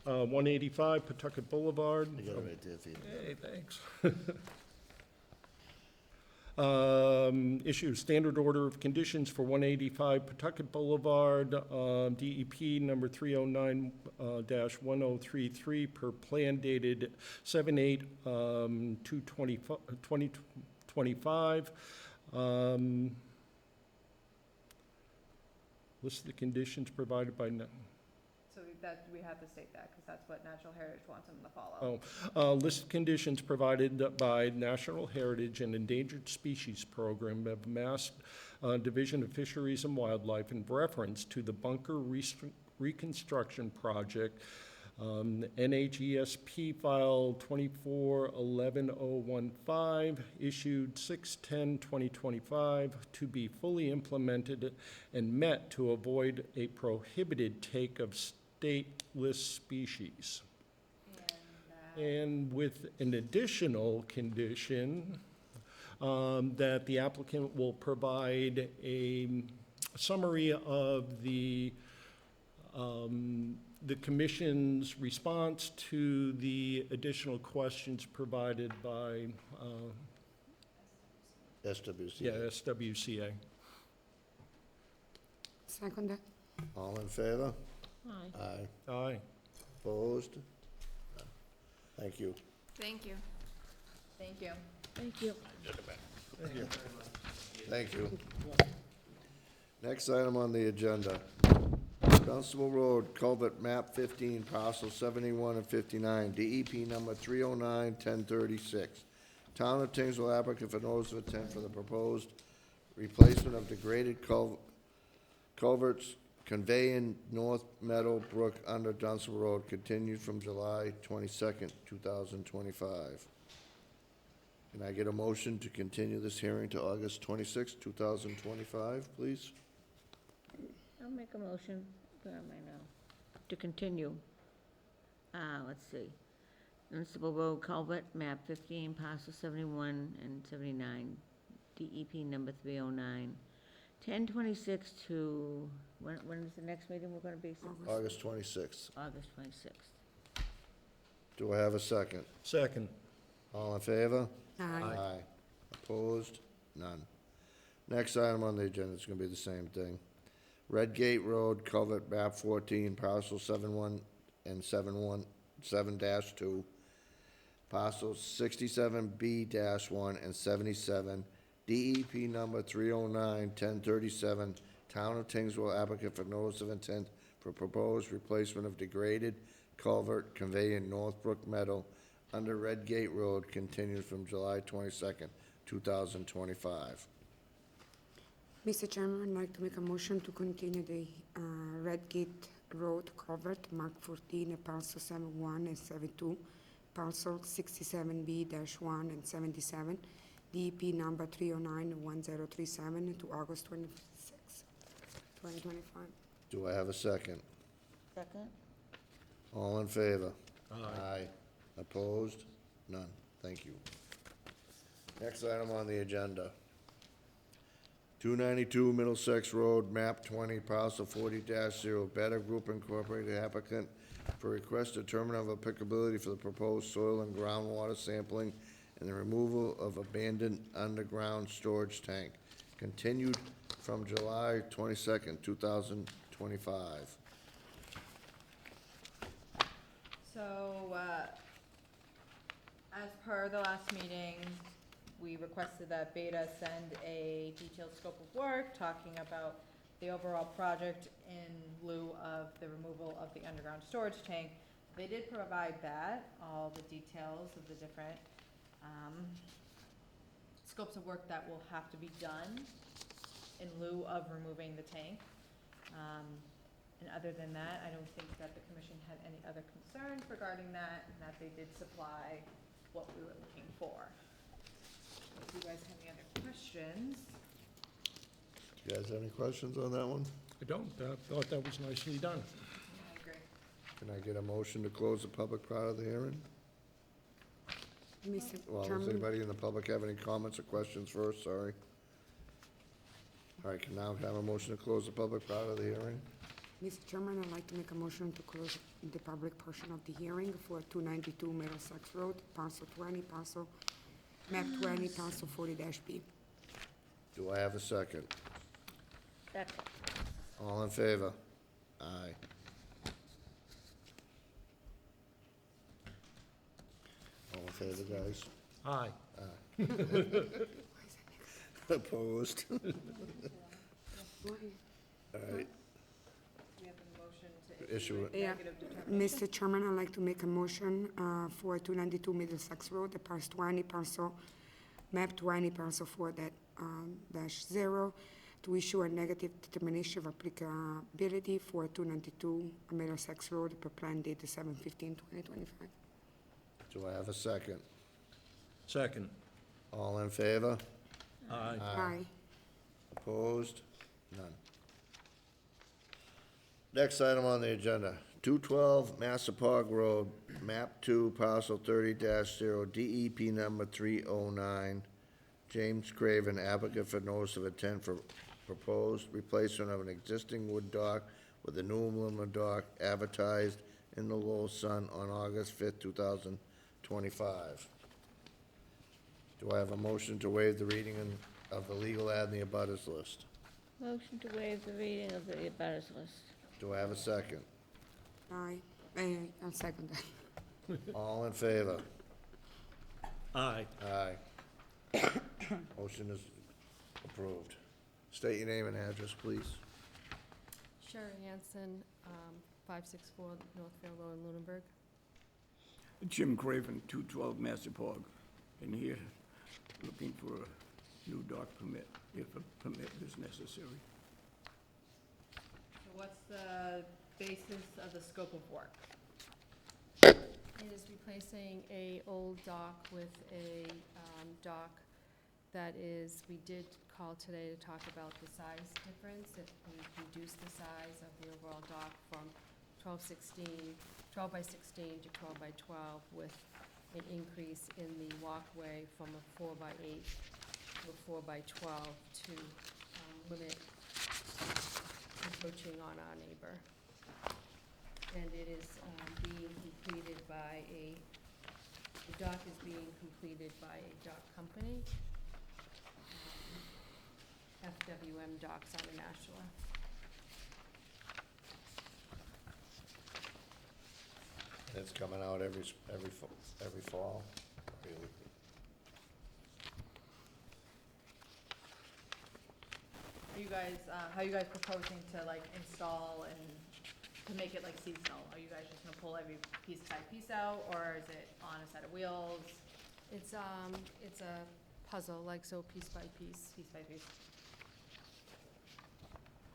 185 Pawtucket Boulevard. You got it right there, Phoebe. Hey, thanks. Issue standard order of conditions for 185 Pawtucket Boulevard, DEP number 309-1033 per plan dated 7/8/2025. List the conditions provided by, So that, we have to state that, because that's what Natural Heritage wants them to follow. list of conditions provided by National Heritage and Endangered Species Program of Mass Division of Fisheries and Wildlife in reference to the bunker reconstruction project, NHESP file 2411015, issued 6/10/2025, to be fully implemented and met to avoid a prohibited take of stateless species. And with an additional condition, that the applicant will provide a summary of the commission's response to the additional questions provided by, SWC. SWCA. Second that. All in favor? Aye. Aye. Aye. Opposed? None. Thank you. Thank you. Thank you. Thank you. Thank you. Next item on the agenda. Dunstable Road, culvert map 15, parcel 71 and 59, DEP number 309-1036. Town of Tingsville applicant for notice of intent for the proposed replacement of degraded culverts conveying North Meadow Brook under Dunstable Road, continued from July 22nd, 2025. Can I get a motion to continue this hearing to August 26th, 2025, please? I'll make a motion, where am I now? To continue. Let's see. Dunstable Road culvert, map 15, parcel 71 and 79, DEP number 309. 10/26 to, when is the next meeting we're gonna be? August 26th. August 26th. Do I have a second? Second. All in favor? Aye. Opposed? None. Next item on the agenda is gonna be the same thing. Red Gate Road, culvert map 14, parcel 71 and 7-2, parcel 67B-1 and 77, DEP number 309-1037, Town of Tingsville applicant for notice of intent for proposed replacement of degraded culvert conveying Northbrook Meadow under Red Gate Road, continued from July 22nd, 2025. Mr. Chairman, I'd like to make a motion to continue the Red Gate Road culvert, Mark 14, parcel 71 and 72, parcel 67B-1 and 77, DEP number 309-1037 to August 26, 2025. Do I have a second? Second? All in favor? Aye. Opposed? None. Thank you. Next item on the agenda. 292 Middlesex Road, map 20, parcel 40-0, Better Group Incorporated applicant for request determinant of applicability for the proposed soil and groundwater sampling and the removal of abandoned underground storage tank, continued from July 22nd, 2025. So, as per the last meeting, we requested that Beta send a detailed scope of work talking about the overall project in lieu of the removal of the underground storage tank. They did provide that, all the details of the different scopes of work that will have to be done in lieu of removing the tank. And other than that, I don't think that the commission had any other concerns regarding that, and that they did supply what we were looking for. If you guys have any other questions? You guys have any questions on that one? I don't, thought that was nicely done. I agree. Can I get a motion to close the public part of the hearing? Mr. Well, does Chairman, anybody in the public have any comments or questions first? Sorry. All right, can now have a motion to close the public part of the hearing? Mr. Chairman, I'd like to make a motion to close the public portion of the hearing for 292 Middlesex Road, parcel 20, parcel map 20, parcel 40-B. Do I have a second? Second. All in favor? Aye. All in favor, guys? Aye. Opposed? All right, We have a motion to Issue issue it. a Yeah. negative determination. Mr. Chairman, I'd like to make a motion for 292 Middlesex Road, the parcel 20, parcel, map 20, parcel 4-0, to issue a negative determination of applicability for 292 Middlesex Road per plan dated 7/15/2025. do I have a second? Second. All in favor? Aye. Aye. Opposed? None. Next item on the agenda, 212 Massapog Road, map 2, parcel 30-0, DEP number 309. James Craven, applicant for notice of intent for proposed replacement of an existing wood dock with a new aluminum dock advertised in the Lowell Sun on August 5th, 2025. Do I have a motion to waive the reading of the legal ad in the abutters list? Motion to waive the reading of the abutters list. Do I have a second? Aye. I'll second that. All in favor? Aye. Aye. Motion is approved. State your name and address, please. Sherry Hansen, 564 Northfield Road, Lunenburg. Jim Craven, 212 Massapog, and here looking for a new dock permit, if a permit is necessary. So what's the basis of the scope of work? It is replacing a old dock with a dock that is, we did call today to talk about the size difference. If we reduce the size of the overall dock from 12 by 16 to 12 by 12 with an increase in the walkway from a 4 by 8 to a 4 by 12 to limit encroaching on our neighbor. And it is being completed by the dock is being completed by a dock company, FWM Docks out of Nashua. It's coming out every fall, really. Are you guys, how are you guys proposing to like install and to make it like seasonal? Are you guys just gonna pull every piece by piece out, or is it on a set of wheels, It's a puzzle, like so piece by piece. piece by piece?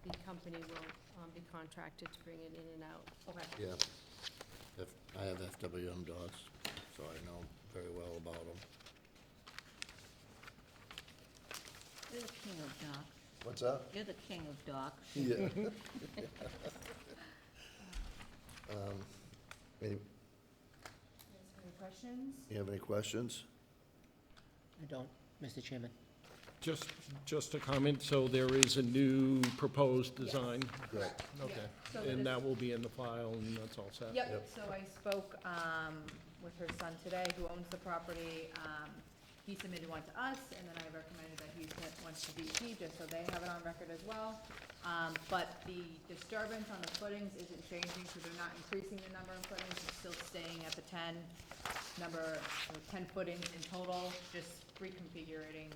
The company will be contracted to bring it in and out. Okay. Yeah. I have FWM dogs, so I know very well about them. You're the king of docks. What's that? You're the king of docks. Yeah. Any, Any questions? you have any questions? I don't, Mr. Chairman. Just a comment, so there is a new proposed design? Good. Okay, So and this- that will be in the file, and that's all set? Yep, Yep. so I spoke with her son today, who owns the property. He submitted one to us, and then I recommended that he sent one to DEP, just so they have it on record as well. But the disturbance on the footings isn't changing, so they're not increasing the number of footings, it's still staying at the 10 footings in total, just reconfiguring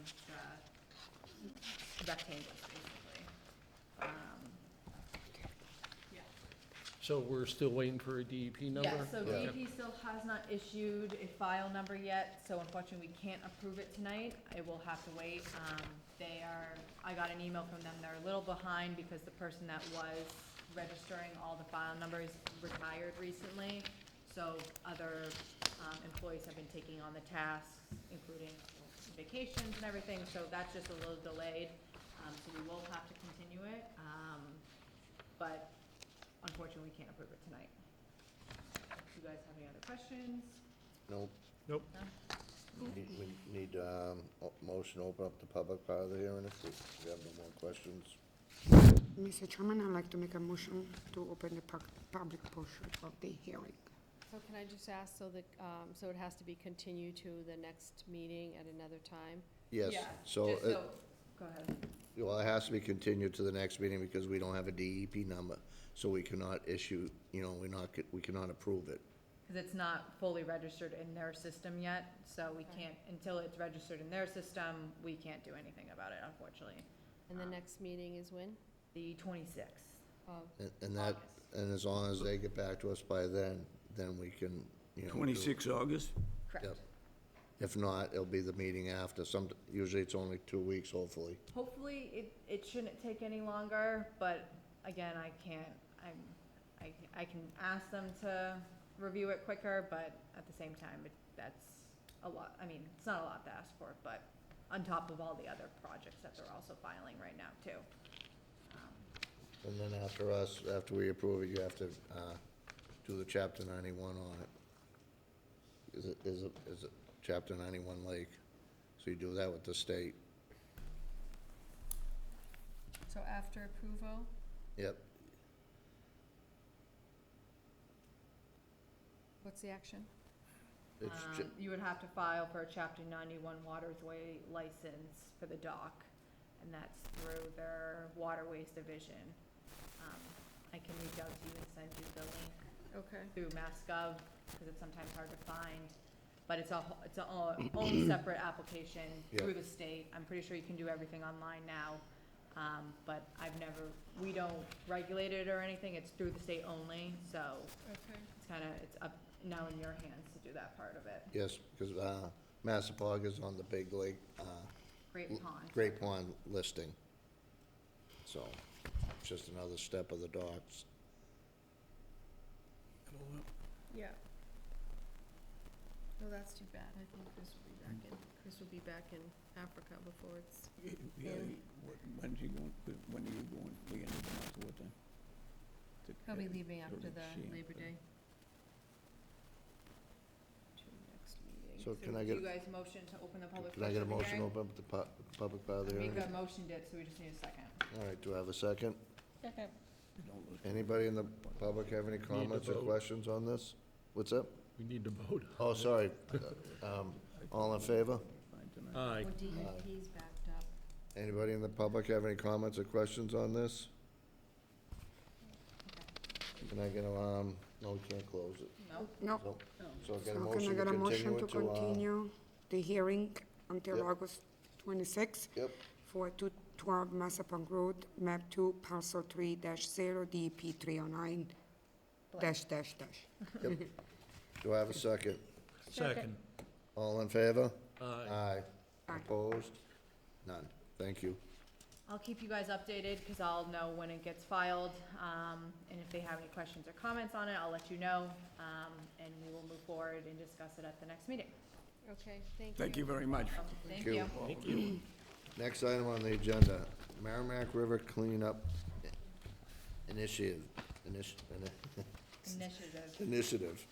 the rectangles, basically. So we're still waiting for a DEP number? Yeah, so Yeah. DEP still has not issued a file number yet, so unfortunately we can't approve it tonight. It will have to wait. I got an email from them, they're a little behind because the person that was registering all the file numbers retired recently. So other employees have been taking on the tasks, including vacations and everything, so that's just a little delayed. So we will have to continue it, but unfortunately, we can't approve it tonight. Do you guys have any other questions? Nope. Nope. No? We need, motion to open up the public part of the hearing if we have no more questions. Mr. Chairman, I'd like to make a motion to open the public portion of the hearing. So can I just ask, so that, so it has to be continued to the next meeting at another time? Yes, Yeah, so, just go ahead. well, it has to be continued to the next meeting because we don't have a DEP number, so we cannot issue, we cannot approve it. Because it's not fully registered in their system yet, so we can't, until it's registered in their system, we can't do anything about it, unfortunately. And the next meeting is when? The 26th. Oh, And that, and as long as they get back to us by then we can, do it. 26 August? Correct. Yep. If not, it'll be the meeting after. Usually it's only 2 weeks, hopefully. Hopefully, it shouldn't take any longer, but again, I can't, I can ask them to review it quicker, but at the same time, that's a lot, I mean, it's not a lot to ask for, but on top of all the other projects that they're also filing right now, too. And then after we approve it, you have to, do the chapter 91 on it. Is it chapter 91 lake? So you do that with the state. so after approval, Yep. what's the action? It's You would have to file for a chapter 91 waterway license for the dock, and that's through their waterways division. I can reach out to you and send you the link Okay. through MassGov, because it's sometimes hard to find. but it's a own separate application Yeah. through the state. I'm pretty sure you can do everything online now, but we don't regulate it or anything, it's through the state only, so Okay. it's up now in your hands to do that part of it. Yes, because Massapog is on the Big Lake, Great Pond. Great Pond listing. So, it's just another step of the docks. Yeah. Well, that's too bad. I think Chris will be back in Africa before it's, Yeah, when's he going, when are you going, the end of the month, what time? he'll be leaving after the see. Labor Day. To next meeting. So can I get, Do you guys motion to open the public can I get a portion of the motion to hearing? open up the public part of the hearing? Mika motioned it, so we just need a second. All right, do I have a second? Second. Anybody in the public have any comments or vote. questions on this? What's up? We need to vote. Oh, sorry. All in favor? Aye. Well, DEP's backed up. Anybody in the public have any comments or questions on this? Can I get a, no, we can't close it. No? No. So get a So motion can I to get a motion continue to it to, continue the hearing until Yep. August 26th Yep, for 212 Massapunk Road, map 2, parcel 3-0, DEP 309 dash dash dash. yep. Do I have a second? Second. All in favor? Aye. Aye. Aye. Opposed? None. Thank you. I'll keep you guys updated, because I'll know when it gets filed, and if they have any questions or comments on it, I'll let you know, and we will move forward and discuss it at the next meeting. Okay, thank you. Thank you very much. Thank you. you. Thank you. Next item on the agenda, Merrimack River Cleanup Initiative. Initiative.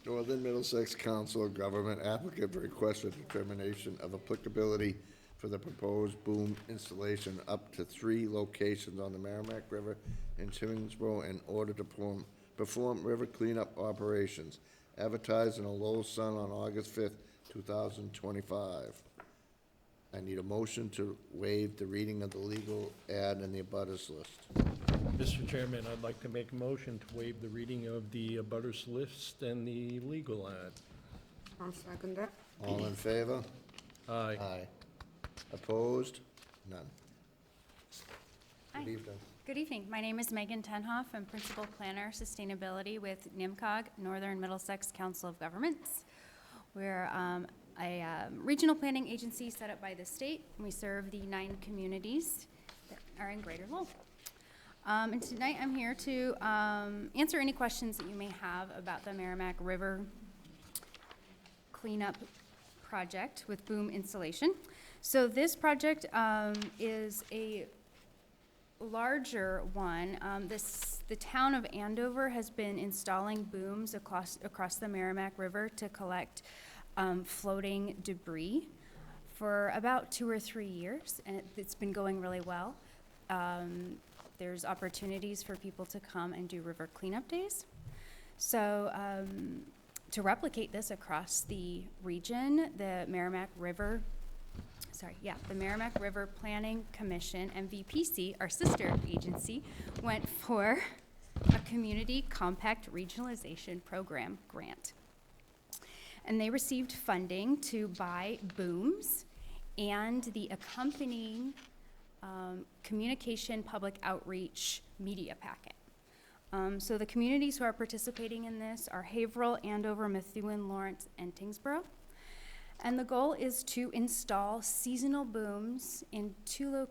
Northern Middlesex Council of Government applicant requests a determination of applicability for the proposed boom installation up to 3 locations on the Merrimack River in Timmonsboro in order to perform river cleanup operations, advertised in a low sun on August 5th, 2025. I need a motion to waive the reading of the legal ad and the abutters list. Mr. Chairman, I'd like to make a motion to waive the reading of the abutters list and the legal ad. I'll second that. All in favor? Aye. Aye. Opposed? None. Hi. Good evening. Good evening. My name is Megan Tenhoff. I'm Principal Planner Sustainability with NIMCOG, Northern Middlesex Council of Governments. We're a regional planning agency set up by the state. We serve the 9 communities that are in Greater Lowell. And tonight I'm here to answer any questions that you may have about the Merrimack River cleanup project with boom installation. So this project is a larger one. The town of Andover has been installing booms across the Merrimack River to collect floating debris for about 2 or 3 years, and it's been going really well. There's opportunities for people to come and do river cleanup days. So to replicate this across the region, the Merrimack River Planning Commission, MVPC, our sister agency, went for a Community Compact Regionalization Program grant. And they received funding to buy booms and the accompanying communication public outreach media packet. So the communities who are participating in this are Haverhill, Andover, Methuen, Lawrence, and Tingsboro. And the goal is to install seasonal booms in 2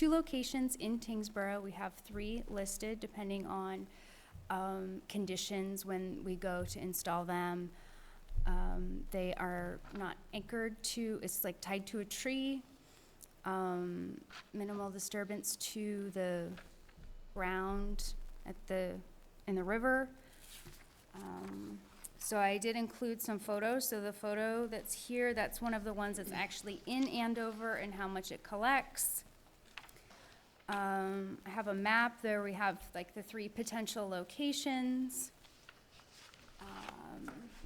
locations in Tingsboro. We have 3 listed depending on conditions when we go to install them. They are not anchored to, it's like tied to a tree, minimal disturbance to the ground in the river. So I did include some photos. So the photo that's here, that's one of the ones that's actually in Andover and how much it collects. I have a map there. We have like the 3 potential locations.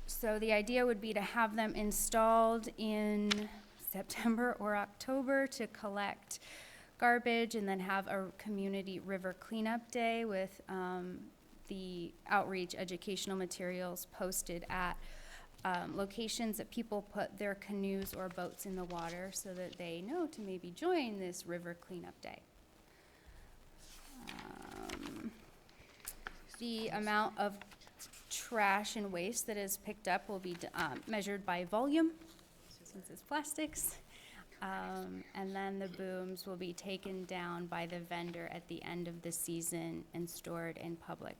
So the idea would be to have them installed in September or October to collect garbage and then have a community river cleanup day with the outreach educational materials posted at locations that people put their canoes or boats in the water so that they know to maybe join this river cleanup day. The amount of trash and waste that is picked up will be measured by volume, since it's plastics. And then the booms will be taken down by the vendor at the end of the season and stored in public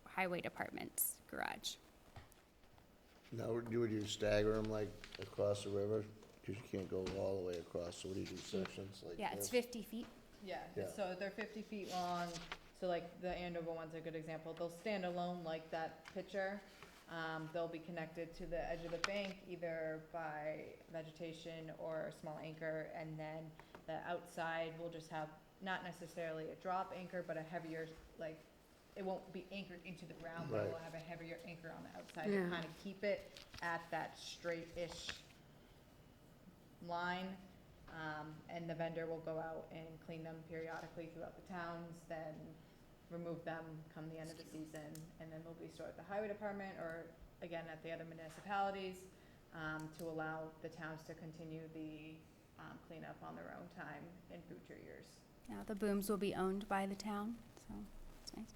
highway department's garage. Now, would you stagger them like across the river? Because you can't go all the way across, so what do you do, sections like this? Yeah, it's 50 feet. Yeah, Yeah. so they're 50 feet long, so like the Andover one's a good example. They'll stand alone like that picture. They'll be connected to the edge of the bank, either by vegetation or a small anchor, and then the outside will just have, not necessarily a drop anchor, but a heavier, like, it won't be anchored into the ground, but it will Right. have a heavier anchor on the outside to Yeah. kind of keep it at that straight-ish line. And the vendor will go out and clean them periodically throughout the towns, then remove them come the end of the season, and then they'll be stored at the highway department or, again, at the other municipalities, to allow the towns to continue the cleanup on their own time in future years. Now, the booms will be owned by the town, so it's nice.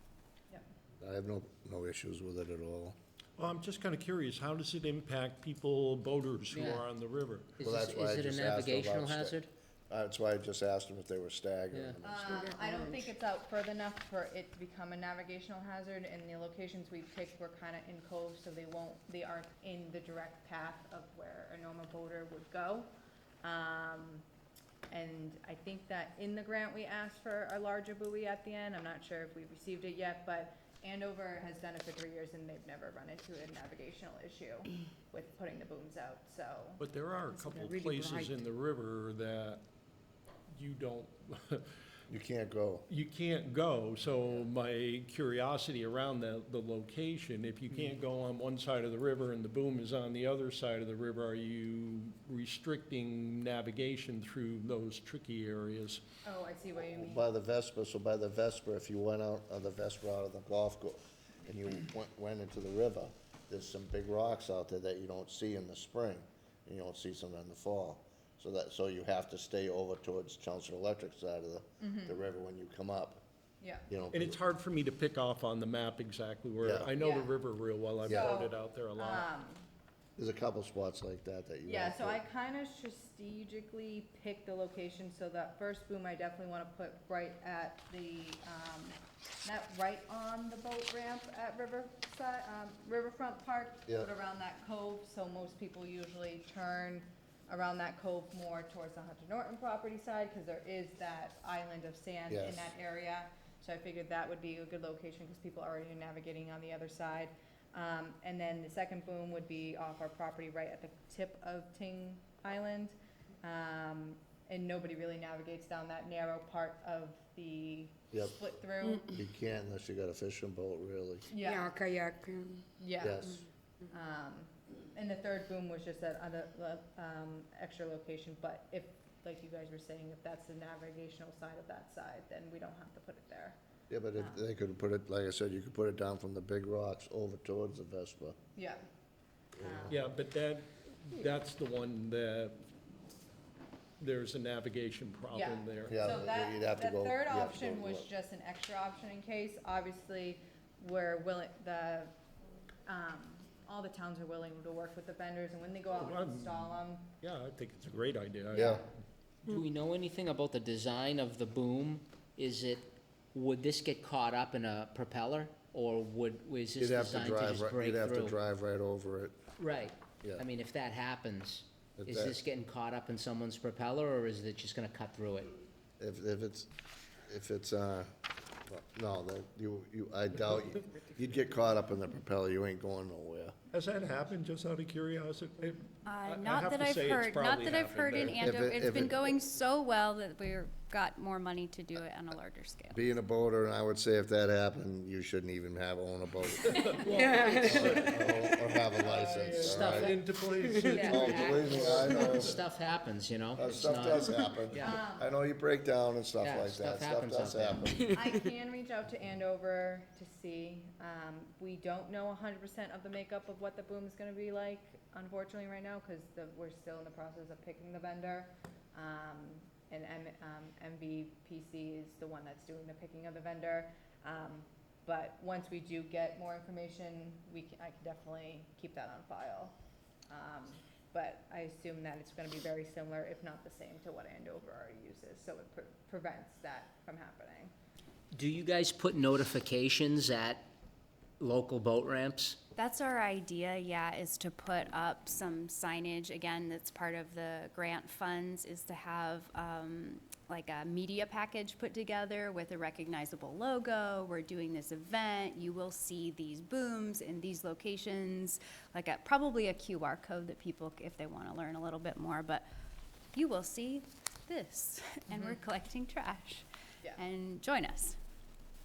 I have no issues with it at all. Well, I'm just kind of curious, how does it impact people, boaters who Yeah. are on the river? Is Well, this, that's why I is it a just asked about navigational sta- hazard? That's why I just asked them if they were staggered. Yeah. and stuff. I don't think it's out further enough for it to become a navigational hazard, and the locations we picked were kinda in coves, so they aren't in the direct path of where a normal boater would go. And I think that in the grant, we asked for a larger buoy at the end, I'm not sure if we've received it yet, but Andover has done it for 3 years, and they've never run into a navigational issue with putting the booms out, so. But there are a They're couple of really places bright. in the river that you don't, You can't go. you can't go. So my curiosity around the location, if you can't go on one side of the river and the boom is on the other side of the river, are you restricting navigation through those tricky areas? Oh, I see what you mean. By the Vespa, so by the Vespa, if you went out on the Vespa out of the golf course and you went into the river, there's some big rocks out there that you don't see in the spring, and you don't see some in the fall. So you have to stay over towards Chelmsford Electric side of the river when you come up, Yeah. you know. And it's hard for me to pick off on the map exactly where, Yeah. I know the Yeah. river real well, I've Yeah. boated out there a lot. There's a couple spots like that you Yeah, have so to- I kinda strategically picked the location, so that first boom I definitely wanna put right at the, not right on the boat ramp at Riverfront Park. Yeah. But around that cove, so most people usually turn around that cove more towards the Hunter Norton property side, cause there is that island of sand in Yes. that area. So I figured that would be a good location, cause people are already navigating on the other side. And then the second boom would be off our property right at the tip of Ting Island. And nobody really navigates down that narrow part of the Yep. split through. You can't unless you got a fishing boat, really. Yeah, kayak. Yeah. Yes. And the third boom was just at other, extra location, but if, like you guys were saying, if that's the navigational side of that side, then we don't have to put it there. Yeah, but if they could put it, like I said, you could put it down from the big rocks over towards the Vespa. Yeah. Yeah, but that's the one that there's a navigation problem there. Yeah, So you'd have to that go- third you'd have to option go was look. just an extra option in case, obviously, we're willing, all the towns are willing to work with the vendors, and when they go out Well, and install them, Yeah, I think it's a great idea. Yeah, Do we know anything about the design of the boom? Would this get caught up in a propeller, or is this you'd have to designed to drive, just right- break you'd have to through? drive right over it, Right. yeah. I mean, if that happens, If is that- this getting caught up in someone's propeller, or is it just gonna cut through it? If it's, well, no, I doubt you'd get caught up in the propeller, you ain't going nowhere. Has that happened, just out of curiosity? I Not have that to I've say it's heard, not probably that I've heard in happened there. Andover. If It's been it- going so well that we're got more money to do it on a larger scale. Being a boater, and I would say if that happened, you shouldn't even own a boat. Or have a license, all Stuff right? Into place. Oh, believe me, I know. Stuff happens, you know? It's Stuff not- does happen. Yeah. I know you break down and stuff Yeah, like stuff that. Stuff happens does out there. happen. I can reach out to Andover to see. We don't know 100% of the makeup of what the boom is gonna be like, unfortunately, right now, because we're still in the process of picking the vendor. And MVPC is the one that's doing the picking of the vendor. But once we do get more information, I can definitely keep that on file. But I assume that it's gonna be very similar, if not the same, to what Andover already uses, so it prevents that from happening. Do you guys put notifications at local boat ramps? That's our idea, yeah, is to put up some signage, again, that's part of the grant funds, is to have, like a media package put together with a recognizable logo. We're doing this event, you will see these booms in these locations, like probably a QR code that people, if they wanna learn a little bit more, but you will see this, and we're collecting trash. Yeah. And join us.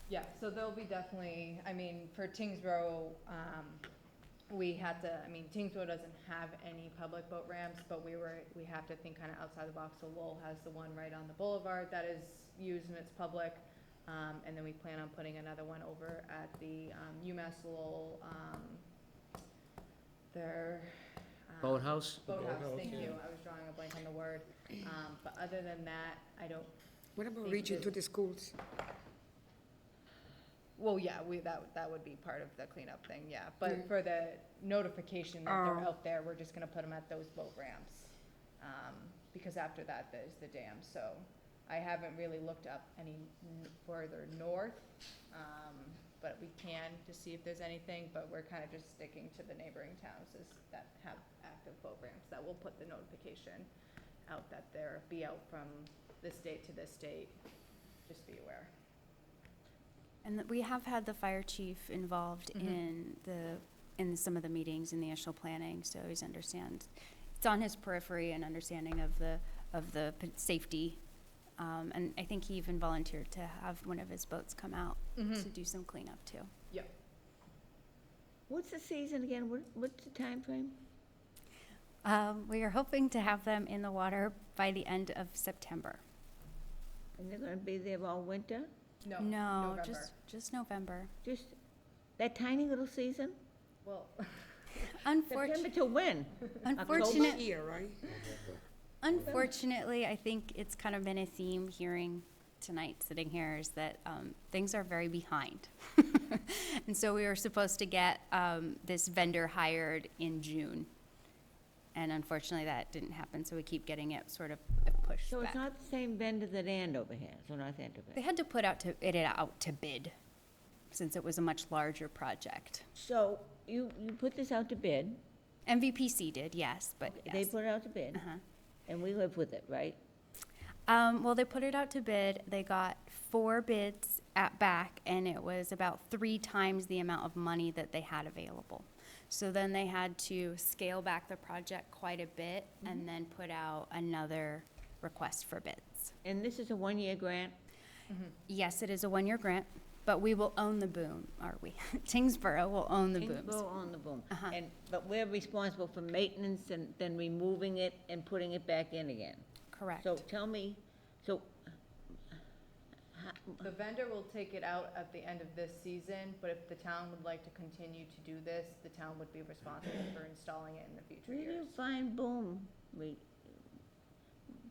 Yeah, so there'll be definitely, I mean, for Tingsboro, we had to, I mean, Tingsboro doesn't have any public boat ramps, but we have to think kind of outside the box. So Lowell has the one right on the boulevard that is used and it's public. And then we plan on putting another one over at the UMass Lowell, their. Boathouse? Boathouse, thank you. I was drawing a blank on the word. But other than that, I don't. What about think reaching that- to the schools? Well, yeah, that would be part of the cleanup thing, yeah. But for the notification that they're out there, we're just gonna put them at those boat ramps. Because after that, there's the dam, so I haven't really looked up any further north. But we can to see if there's anything, but we're kind of just sticking to the neighboring towns that have active boat ramps, that will put the notification out that be out from this date to this date, just be aware. And we have had the fire chief involved in some of the meetings in the initial planning, so he's understands, it's on his periphery and understanding of the safety. And I think he even volunteered to have one of his boats come out to do some cleanup too. Yep. What's the season again? What's the time frame? We are hoping to have them in the water by the end of September. And they're gonna be there all winter? No, November. just November. Just that tiny little season? Well, September to when? Unfortunately, Here, right? unfortunately, I think it's kind of been a theme hearing tonight, sitting here, is that things are very behind. And so we were supposed to get this vendor hired in June. And unfortunately, that didn't happen, so we keep getting it sort of pushed So back. it's not the same vendor that Andover has, or North Andover? They had to put it out to bid, since it was a much larger project. So you put this out to bid, MVPC did, yes, but they yes. put it out to bid, Uh-huh. and we live with it, right? Well, they put it out to bid. They got 4 bids back, and it was about 3 times the amount of money that they had available. So then they had to scale back the project quite a bit and then put out another request for bids. And this is a one-year grant? Yes, it is a 1-year grant, but we will own the boom, are we? Tingsboro will own the booms. Kingsborough on the boom. Uh-huh. But we're responsible for maintenance and then removing it and putting it back in again. Correct. So tell me, the vendor will take it out at the end of this season, but if the town would like to continue to do this, the town would be responsible for installing it in the future where do you years. find boom?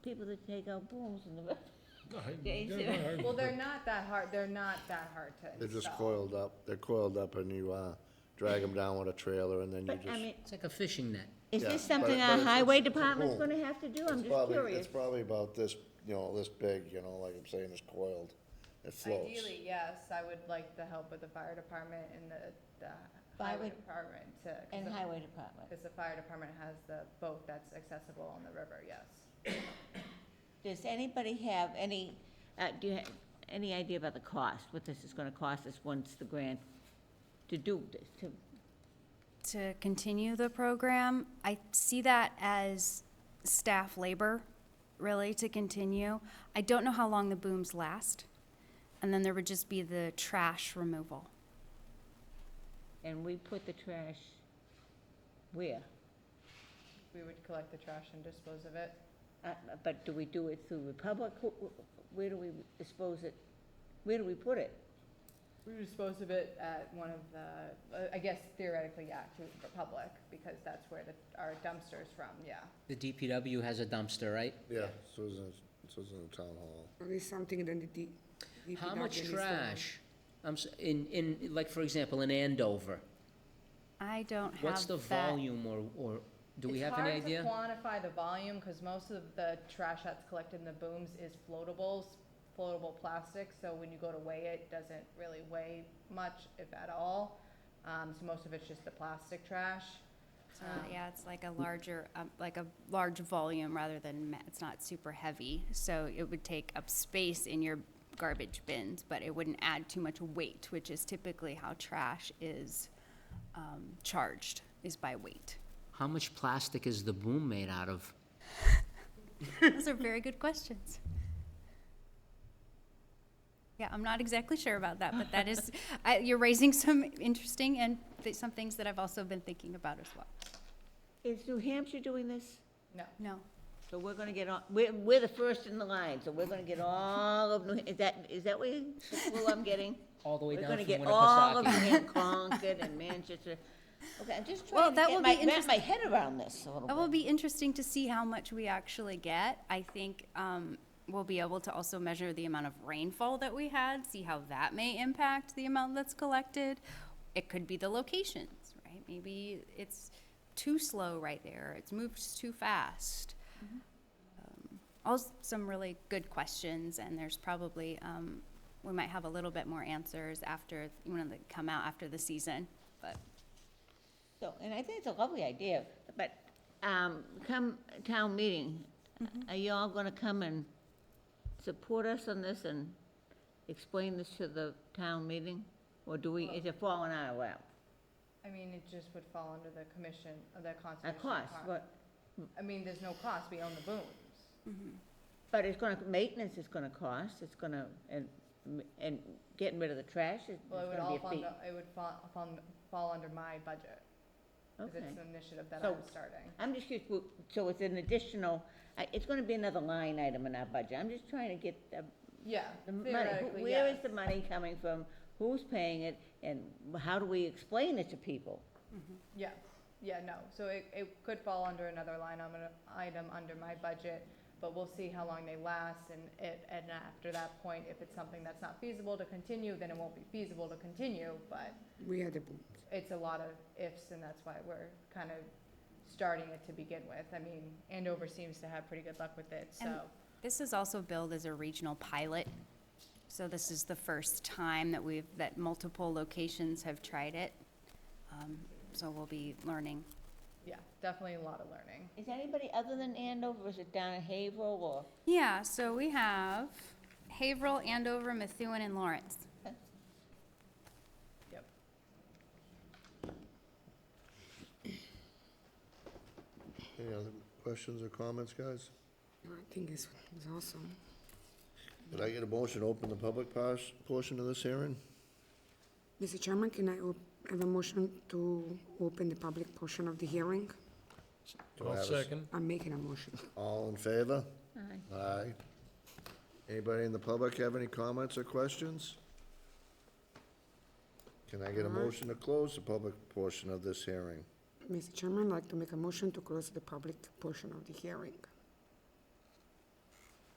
People that take out booms in the, Well, they're not that hard to install. They're just coiled up. They're coiled up and you, drag them down with a trailer and then you but I just. mean, It's like a fishing net. is Yeah, this but something but our it's- highway it's a department's boom. gonna have to do? I'm It's just curious. It's probably about this, this big, like I'm saying, it's coiled. It floats. Ideally, yes, I would like the help of the fire department and the highway department to. And highway department. Because the fire department has the boat that's accessible on the river, yes. Does anybody have any, do you have any idea about the cost, what this is gonna cost us once the grant, to do this, To continue the program, I see that as staff labor. really, to continue. I don't know how long the booms last. And then there would just be the trash removal. And we put the trash where? We would collect the trash and dispose of it. But do we do it through Republic? Where do we dispose it? Where do we put it? We would dispose of it at one of the, I guess theoretically, yeah, to Republic, because that's where our dumpster's from, yeah. The DPW has a dumpster, right? Yeah, so is in the town hall. Or is something that the How DPW much needs to- trash, like, for example, in Andover? I don't have What's the that. volume, or do we have any idea? It's hard to quantify the volume, because most of the trash that's collected in the booms is floatable plastic, so when you go to weigh it, it doesn't really weigh much, if at all. So most of it's just the plastic trash. Yeah, it's like a large volume rather than, it's not super heavy. So it would take up space in your garbage bins, but it wouldn't add too much weight, which is typically how trash is charged, is by weight. How much plastic is the boom made out of? Those are very good questions. Yeah, I'm not exactly sure about that, but that is, you're raising some interesting and some things that I've also been thinking about as well. Is New Hampshire doing this? No. No. So we're gonna get on, we're the first in the line, so we're gonna get all of New, is that what the clue I'm getting? All the way We're down gonna from get all of New Winnipesaukee? Hampshire, Concord and Manchester. Okay, I'm just Well, trying to that get will my, be wrap my head around this a little That will bit. be interesting to see how much we actually get. I think we'll be able to also measure the amount of rainfall that we had, see how that may impact the amount that's collected. It could be the locations, right? Maybe it's too slow right there, it's moved too fast. All some really good questions, and there's probably, we might have a little bit more answers after, when they come out after the season, but. So, and I think it's a lovely idea, but, come town meeting, are you all gonna come and support us on this and explain this to the town meeting? Or do we, is it falling out of lap? I mean, it just would fall under the commission, the conservation. A cost, Department. but, I mean, there's no cost, we own the booms. but it's gonna, maintenance is gonna cost, it's gonna, and getting rid of the trash is Well, it would gonna be all a fee. fall under my budget, because Okay. it's an initiative that So- I'm starting. I'm just curious, so it's an additional, it's gonna be another line item in our budget, I'm just trying to get Yeah, the money. theoretically, Where is yes. the money coming from, who's paying it, and how do we explain it to people? Yeah, no, so it could fall under another line item under my budget, but we'll see how long they last, and after that point, if it's something that's not feasible to continue, then it won't be feasible to continue, but We are the booms. it's a lot of ifs, and that's why we're kind of starting it to begin with. I mean, Andover seems to have pretty good luck with it, so. And this is also billed as a regional pilot, so this is the first time that multiple locations have tried it. So we'll be learning. Yeah, definitely a lot of learning. Is anybody other than Andover, is it down in Haverhill, or? Yeah, so we have Haverhill, Andover, Methuen, and Lawrence. Yep. Any other questions or comments, guys? I think it's awesome. Did I get a motion to open the public portion of this hearing? Mr. Chairman, can I have a motion to open the public portion of the hearing? Do I I'll have a second. I'm making a motion. All in favor? Aye. Aye. Anybody in the public have any comments or questions? Can I get a motion to close the public portion of this hearing? Mr. Chairman, I'd like to make a motion to close the public portion of the hearing.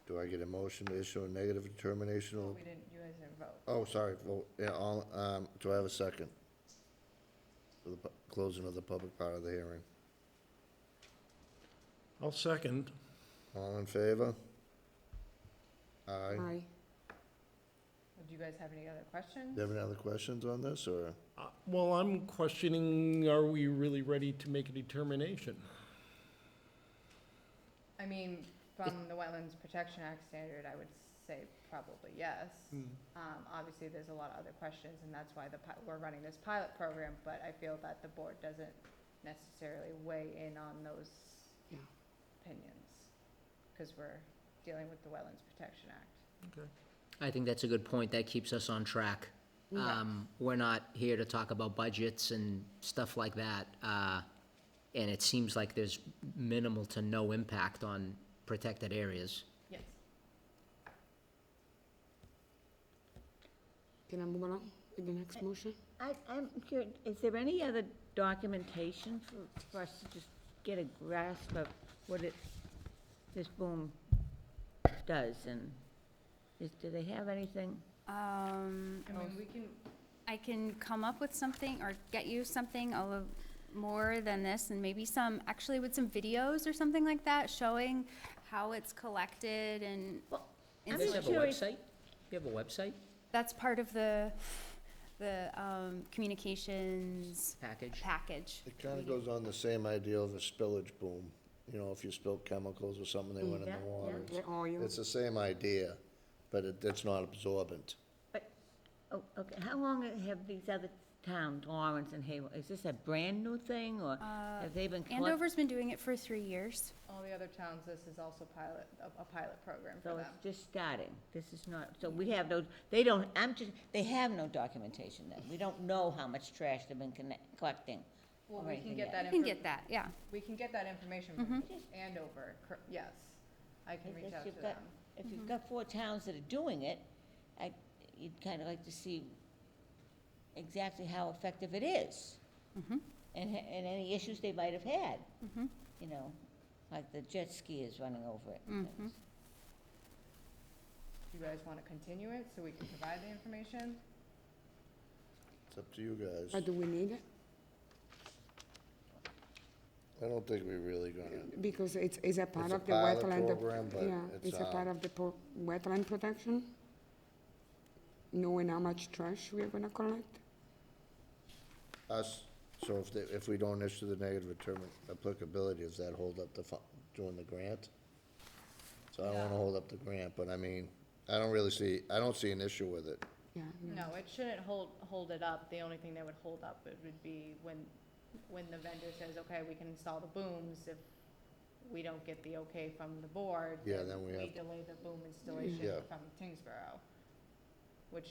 Do I get a motion to issue a negative determination of, You guys didn't vote. oh, sorry, vote, yeah, all, do I have a second? For the closing of the public part of the hearing. I'll second. All in favor? Aye. Aye. Do you guys have any other questions? Do you have any other questions on this, or? Well, I'm questioning, are we really ready to make a determination? I mean, from the Wetlands Protection Act standard, I would say probably yes. Obviously, there's a lot of other questions, and that's why we're running this pilot program, but I feel that the board doesn't necessarily weigh in on those Yeah. opinions. because we're dealing with the Wetlands Protection Act. Okay. I think that's a good point. That keeps us on track. We're not here to talk about budgets and stuff like that. And it seems like there's minimal to no impact on protected areas. Yes. Can I move along with the next motion? I'm curious, is there any other documentation for us to just get a grasp of what this boom does, and do they have anything? I mean, we can, I can come up with something or get you something a little more than this, and maybe actually with some videos or something like that, showing how it's collected and. You I'm guys just have a curious. website? You have a website That's part of the communications package. It kind of goes on the same idea of a spillage boom. You know, if you spill chemicals or something, they went in Yeah, the yeah. water. The oil? It's the same idea, but it's not absorbent. Oh, okay, how long have these other towns, Lawrence and Hayward, is this a brand-new thing, or have they been collecting? Andover's been doing it for 3 years. all the other towns, this is also a pilot program for So them. it's just starting, this is not, so we have no, they have no documentation then, we don't know how much trash they've been collecting. Well, or we anything can get yet. that. You can get that, yeah. We can get that information from Andover, yes. I can If reach out you've to got- them. If you've got 4 towns that are doing it, you'd kind of like to see exactly how effective it is. And any issues they might have had. You know, like the jet skiers running over it. and things. Do you guys want to continue it so we can provide the information? It's up to you guys. But do we need it? I don't think we're really gonna, Because it's a part It's a of the pilot wetland. program, but Yeah, it's, it's a part of the wetland protection. Knowing how much trash we're gonna collect. us, so if we don't issue the negative applicability, does that hold up doing the grant? So I don't wanna hold up the grant, but I mean, I don't see an issue with it. Yeah. No, it shouldn't hold it up. The only thing that would hold up it would be when the vendor says, okay, we can install the booms, if we don't get the okay from the board, Yeah, then then we we have- delay the boom installation Yeah. from Tingsboro, which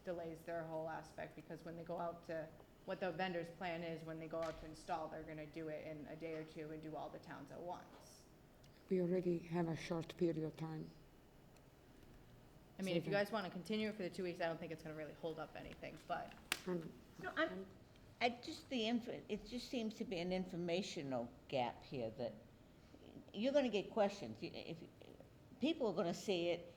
delays their whole aspect, because when they go out to, what the vendor's plan is, when they go out to install, they're gonna do it in a day or two and do all the towns at once. We already have a short period of time. I mean, if you guys wanna continue it for the 2 weeks, I don't think it's gonna really hold up anything, but No, it just seems to be an informational gap here that you're gonna get questions. People are gonna see it,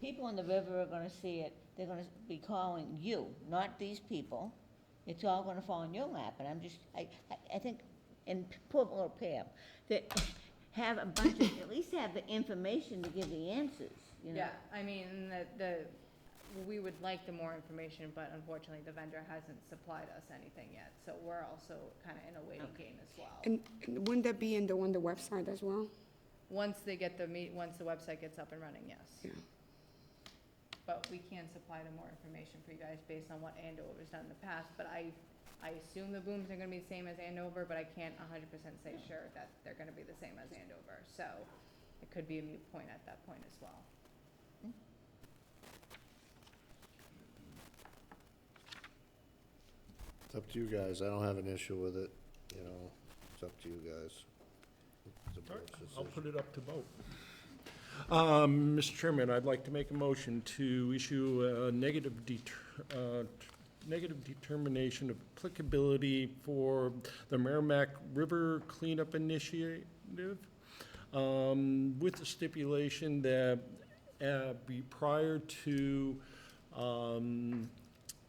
people on the river are gonna see it, they're gonna be calling you, not these people. It's all gonna fall in your lap, and I think, and poor little Pam, that have a bunch of, at least have the information to give the answers, you know? yeah, I mean, we would like the more information, but unfortunately, the vendor hasn't supplied us anything yet, so we're also kinda in a waiting game as well. And wouldn't that be on the website as well? Once they get once the website gets up and running, yes. Yeah. But we can supply the more information for you guys based on what Andover's done in the past, but I assume the booms are gonna be the same as Andover, but I can't 100% say sure that they're gonna be the same as Andover, so it could be a moot point at that point as well. It's up to you guys. I don't have an issue with it, you know, it's up to you guys. It's a board's I'll decision. put it up to vote. Mr. Chairman, I'd like to make a motion to issue a negative determination of applicability for the Merrimack River Cleanup Initiative, with the stipulation that be prior to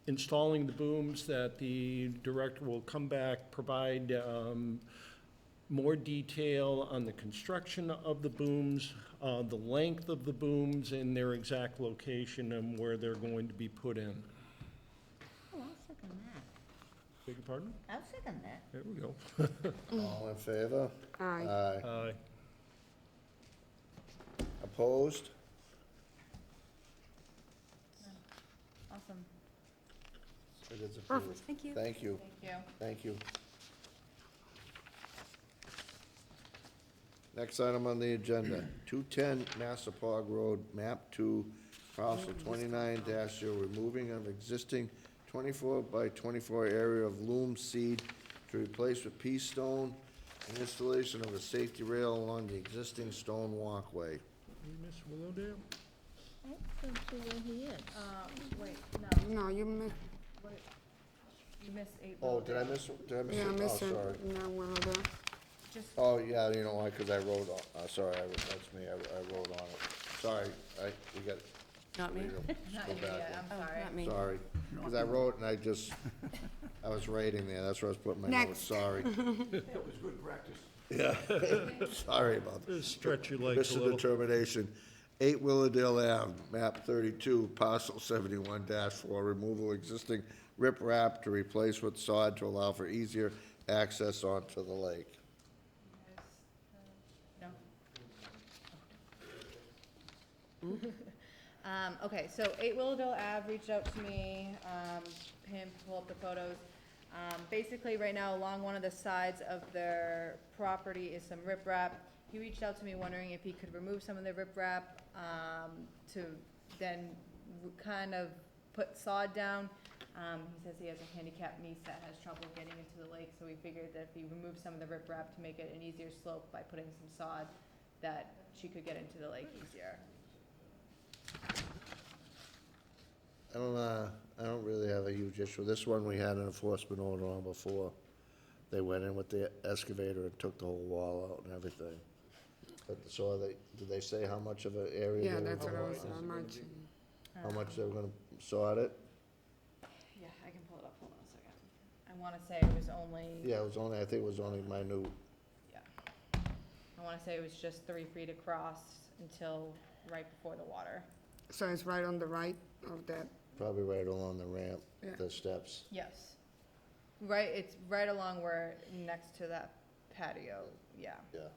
installing the booms, that the director will come back, provide more detail on the construction of the booms, the length of the booms, and their exact location and where they're going to be put in. Oh, I'll second that. Beg your pardon? I'll second that. There we go. All in favor? Aye. Aye. Opposed? Awesome, It is approved. Thank you. Thank you, thank you. thank you. Next item on the agenda, 210 Massapog Road, map 2, parcel 29-0, removing of existing 24 by 24 area of loam seed to replace with pea stone and installation of a safety rail along the existing stone walkway. Miss Willowdale? I don't see where he is. Wait, No, you missed, you missed 8 Oh, did I Willowdale. miss it? yeah, Oh, missed it. sorry. No, well, there. Just, Oh, yeah, you know why, because I wrote, sorry, that's me, I wrote on it. Sorry, we got. Not me? read 'em. not Go you back yet, one. I'm sorry. Not me. Sorry, because I wrote and I was writing there, that's where I was putting my notes, Next. sorry. That was good practice. Yeah, sorry about that. Just stretch your legs a Mr. little. Determination, 8 Willowdale Ave, map 32, parcel 71-4, removal existing riprap to replace with sod to allow for easier access onto the lake. No? Okay, so 8 Willowdale Ave reached out to me, him pull up the photos. Basically, right now, along one of the sides of their property is some riprap. He reached out to me wondering if he could remove some of the riprap, to then kind of put sod down. He says he has a handicapped niece that has trouble getting into the lake, so we figured that if he removed some of the riprap to make it an easier slope by putting some sod, that she could get into the lake easier. I don't really have a huge issue. This one, we had an enforcement order on before. They went in with the excavator and took the whole wall out and everything. But, so did they say how much of an area? Yeah, they were that's what I gonna- was, how much? How much they were gonna sod it? Yeah, I can pull it up, hold on a second. I wanna say it was only, Yeah, it was only, I think it was only minute. yeah. I wanna say it was just 3 feet across until right before the water. So it's right on the right of that, Probably right along the ramp, Yeah. the steps. Yes. Right, it's right along where, next to that patio, yeah. Yeah.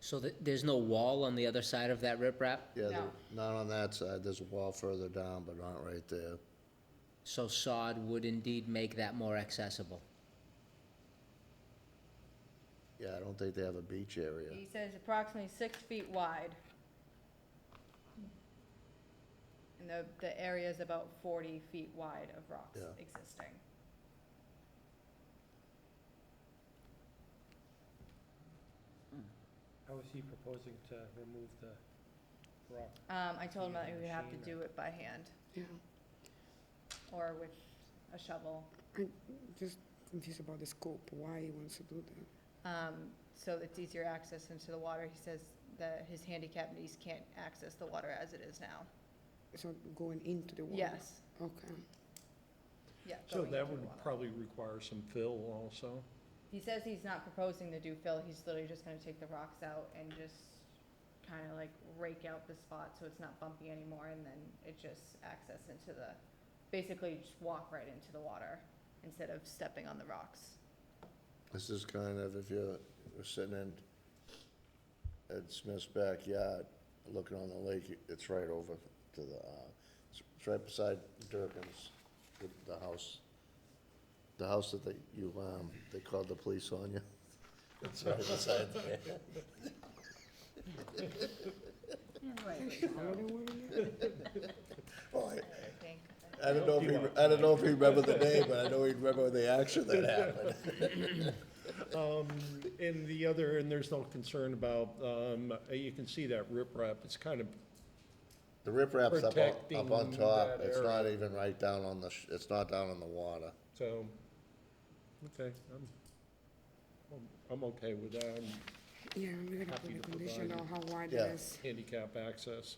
So there's no wall on the other side of that riprap? Yeah, No. not on that side. There's a wall further down, but not right there. So sod would indeed make that more accessible? Yeah, I don't think they have a beach area. He says approximately 6 feet wide. And the area is about 40 feet wide of rocks Yeah. existing. How is he proposing to remove the rock? I told him that he would have to Machine do it by hand yeah. or with a shovel. I'm just confused about the scope, why he wants to do that. So it's easier access into the water. He says that his handicapped niece can't access the water as it is now. So going into the water? Yes, Okay. yeah. So going that into the would water. probably require some fill also? He says he's not proposing to do fill, he's literally just gonna take the rocks out and just kinda like rake out the spot so it's not bumpy anymore, and then it just access into the, basically just walk right into the water instead of stepping on the rocks. This is kind of, if you're sitting in Ed Smith's backyard, looking on the lake, it's right over to the, it's right beside Durkin's, the house. The house that they called the police on you. It's right beside there. Well, I think. I don't know if he remembered the name, but I know he remembered the action that happened. And the other, and there's no concern about, you can see that riprap, it's kind of, The riprap's up on Protecting top, that it's not area. even right down on the, it's not down in the water. so, okay, I'm okay with that, I'm Yeah, we're gonna Happy put to a condition provide on how wide Yeah. it is. handicap access.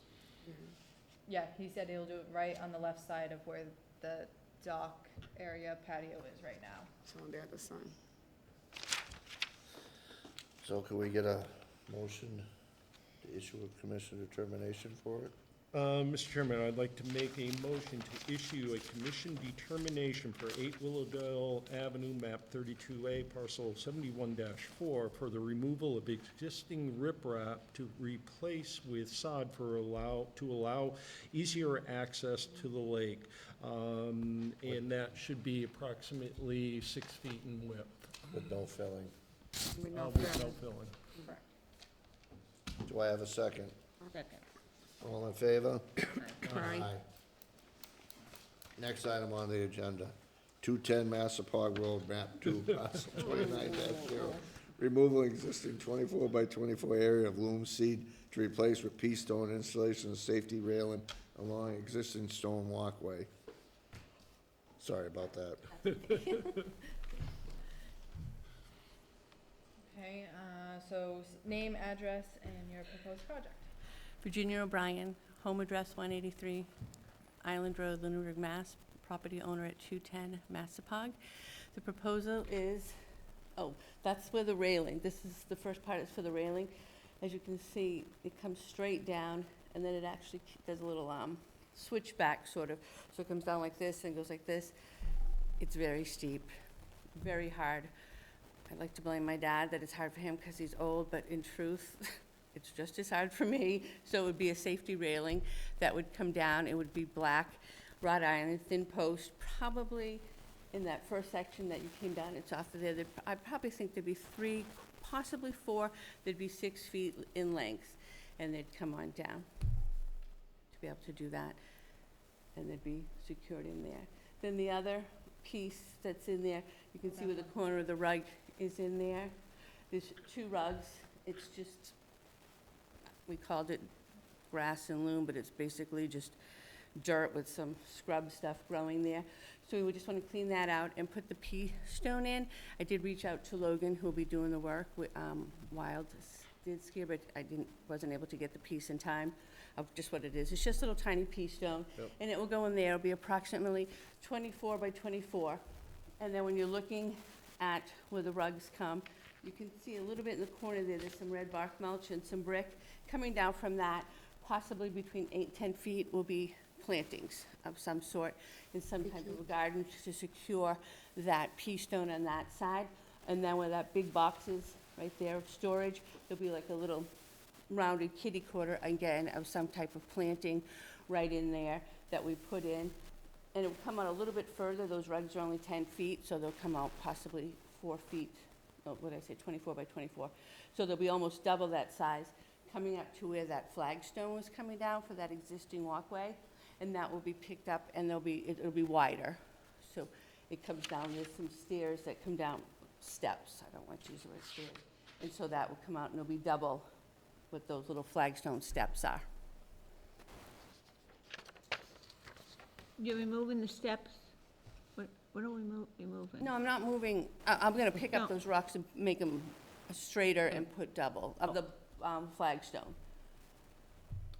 Yeah, he said he'll do it right on the left side of where the dock area patio is right now. So on the other side. So can we get a motion to issue a commission determination for it? Mr. Chairman, I'd like to make a motion to issue a commission determination for 8 Willowdale Avenue, map 32A, parcel 71-4, for the removal of existing riprap to replace with sod to allow easier access to the lake. And that should be approximately 6 feet in width. With no filling. With no With no filling. filling. Do I have a second? Second. All in favor? Aye. Next item on the agenda, 210 Massapog Road, map 2, parcel 29-0. Removal existing 24 by 24 area of loam seed to replace with pea stone installation of safety railing along existing stone walkway. Sorry about that. Okay, so name, address, and your proposed project. Virginia O'Brien, home address 183 Island Road, Lunenburg, Mass. Property owner at 210 Massapog. The proposal is, that's where the railing, this is, the first part is for the railing. As you can see, it comes straight down, and then it actually does a little switchback, sort of. So it comes down like this and goes like this. It's very steep, very hard. I'd like to blame my dad that it's hard for him because he's old, but in truth, it's just as hard for me. So it would be a safety railing that would come down. It would be black, wrought iron, thin post, probably in that first section that you came down, it's off of there. I probably think there'd be 3, possibly 4, there'd be 6 feet in length, and they'd come on down to be able to do that, and they'd be secured in there. Then the other piece that's in there, you can see where the corner of the rug is in there. There's 2 rugs. It's just, we called it grass and loam, but it's basically just dirt with some scrub stuff growing there. So we would just want to clean that out and put the pea stone in. I did reach out to Logan, who will be doing the work with Wild did skier, but wasn't able to get the piece in time of just what it is. It's just a little tiny pea stone, and it will go in there. It'll be approximately 24 by 24. And then when you're looking at where the rugs come, you can see a little bit in the corner there, there's some red bark mulch and some brick. Coming down from that, possibly between 8 and 10 feet, will be plantings of some sort in some type of a garden to secure that pea stone on that side. And then where that big box is right there of storage, there'll be like a little rounded kitty corner, again, of some type of planting right in there that we put in. And it will come out a little bit further. Those rugs are only 10 feet, so they'll come out possibly 4 feet, what did I say, 24 by 24. So they'll be almost double that size, coming up to where that flagstone was coming down for that existing walkway. And that will be picked up, and it'll be wider. So it comes down, there's some stairs that come down, steps, I don't want to use the word stairs. And so that will come out, and it'll be double what those little flagstone steps are. You're removing the steps? What are we removing? No, I'm not moving, I'm gonna pick No. up those rocks and make them straighter and put double of the flagstone.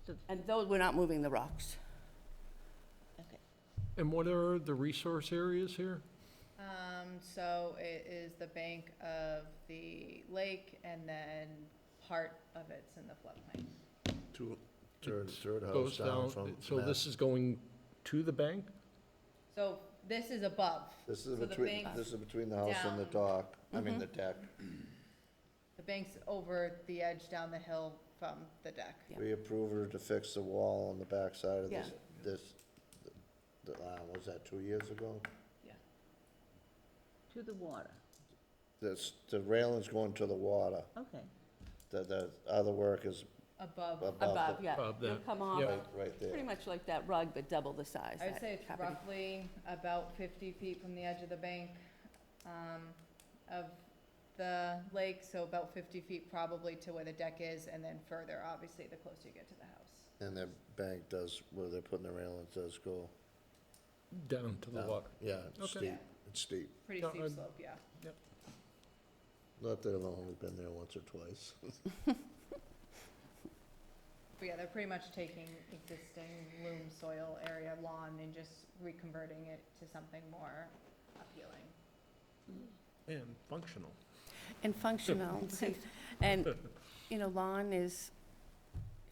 So- And those, we're not moving the rocks. And what are the resource areas here? So it is the bank of the lake, and then part of it's in the floodplain. Third house Goes down from. So this is going to the bank? So this is above. This So is the between, bank's this is between the house and the down. dock, I mean the deck. The bank's over the edge down the hill from the deck. Yeah. We approved her to fix the wall on the backside of Yeah. was that 2 years ago? To the water, The railing's going to the water. okay. The other work is Above. Above, yeah. Above They'll that. come off, Yeah. right pretty there. much like that rug, but double the size. I would that say it's property. roughly about 50 feet from the edge of the bank of the lake, so about 50 feet probably to where the deck is, and then further, obviously, the closer you get to the house. And the bank does, where they're putting the railings, does go Down to the down. water. Yeah, it's Okay. steep, it's steep. Pretty No, steep I'd- slope, yeah. Not that I've only been there once or twice. But yeah, they're pretty much taking existing loam soil area lawn and just reconverting it to something more appealing. And functional. And functional, and, lawn is,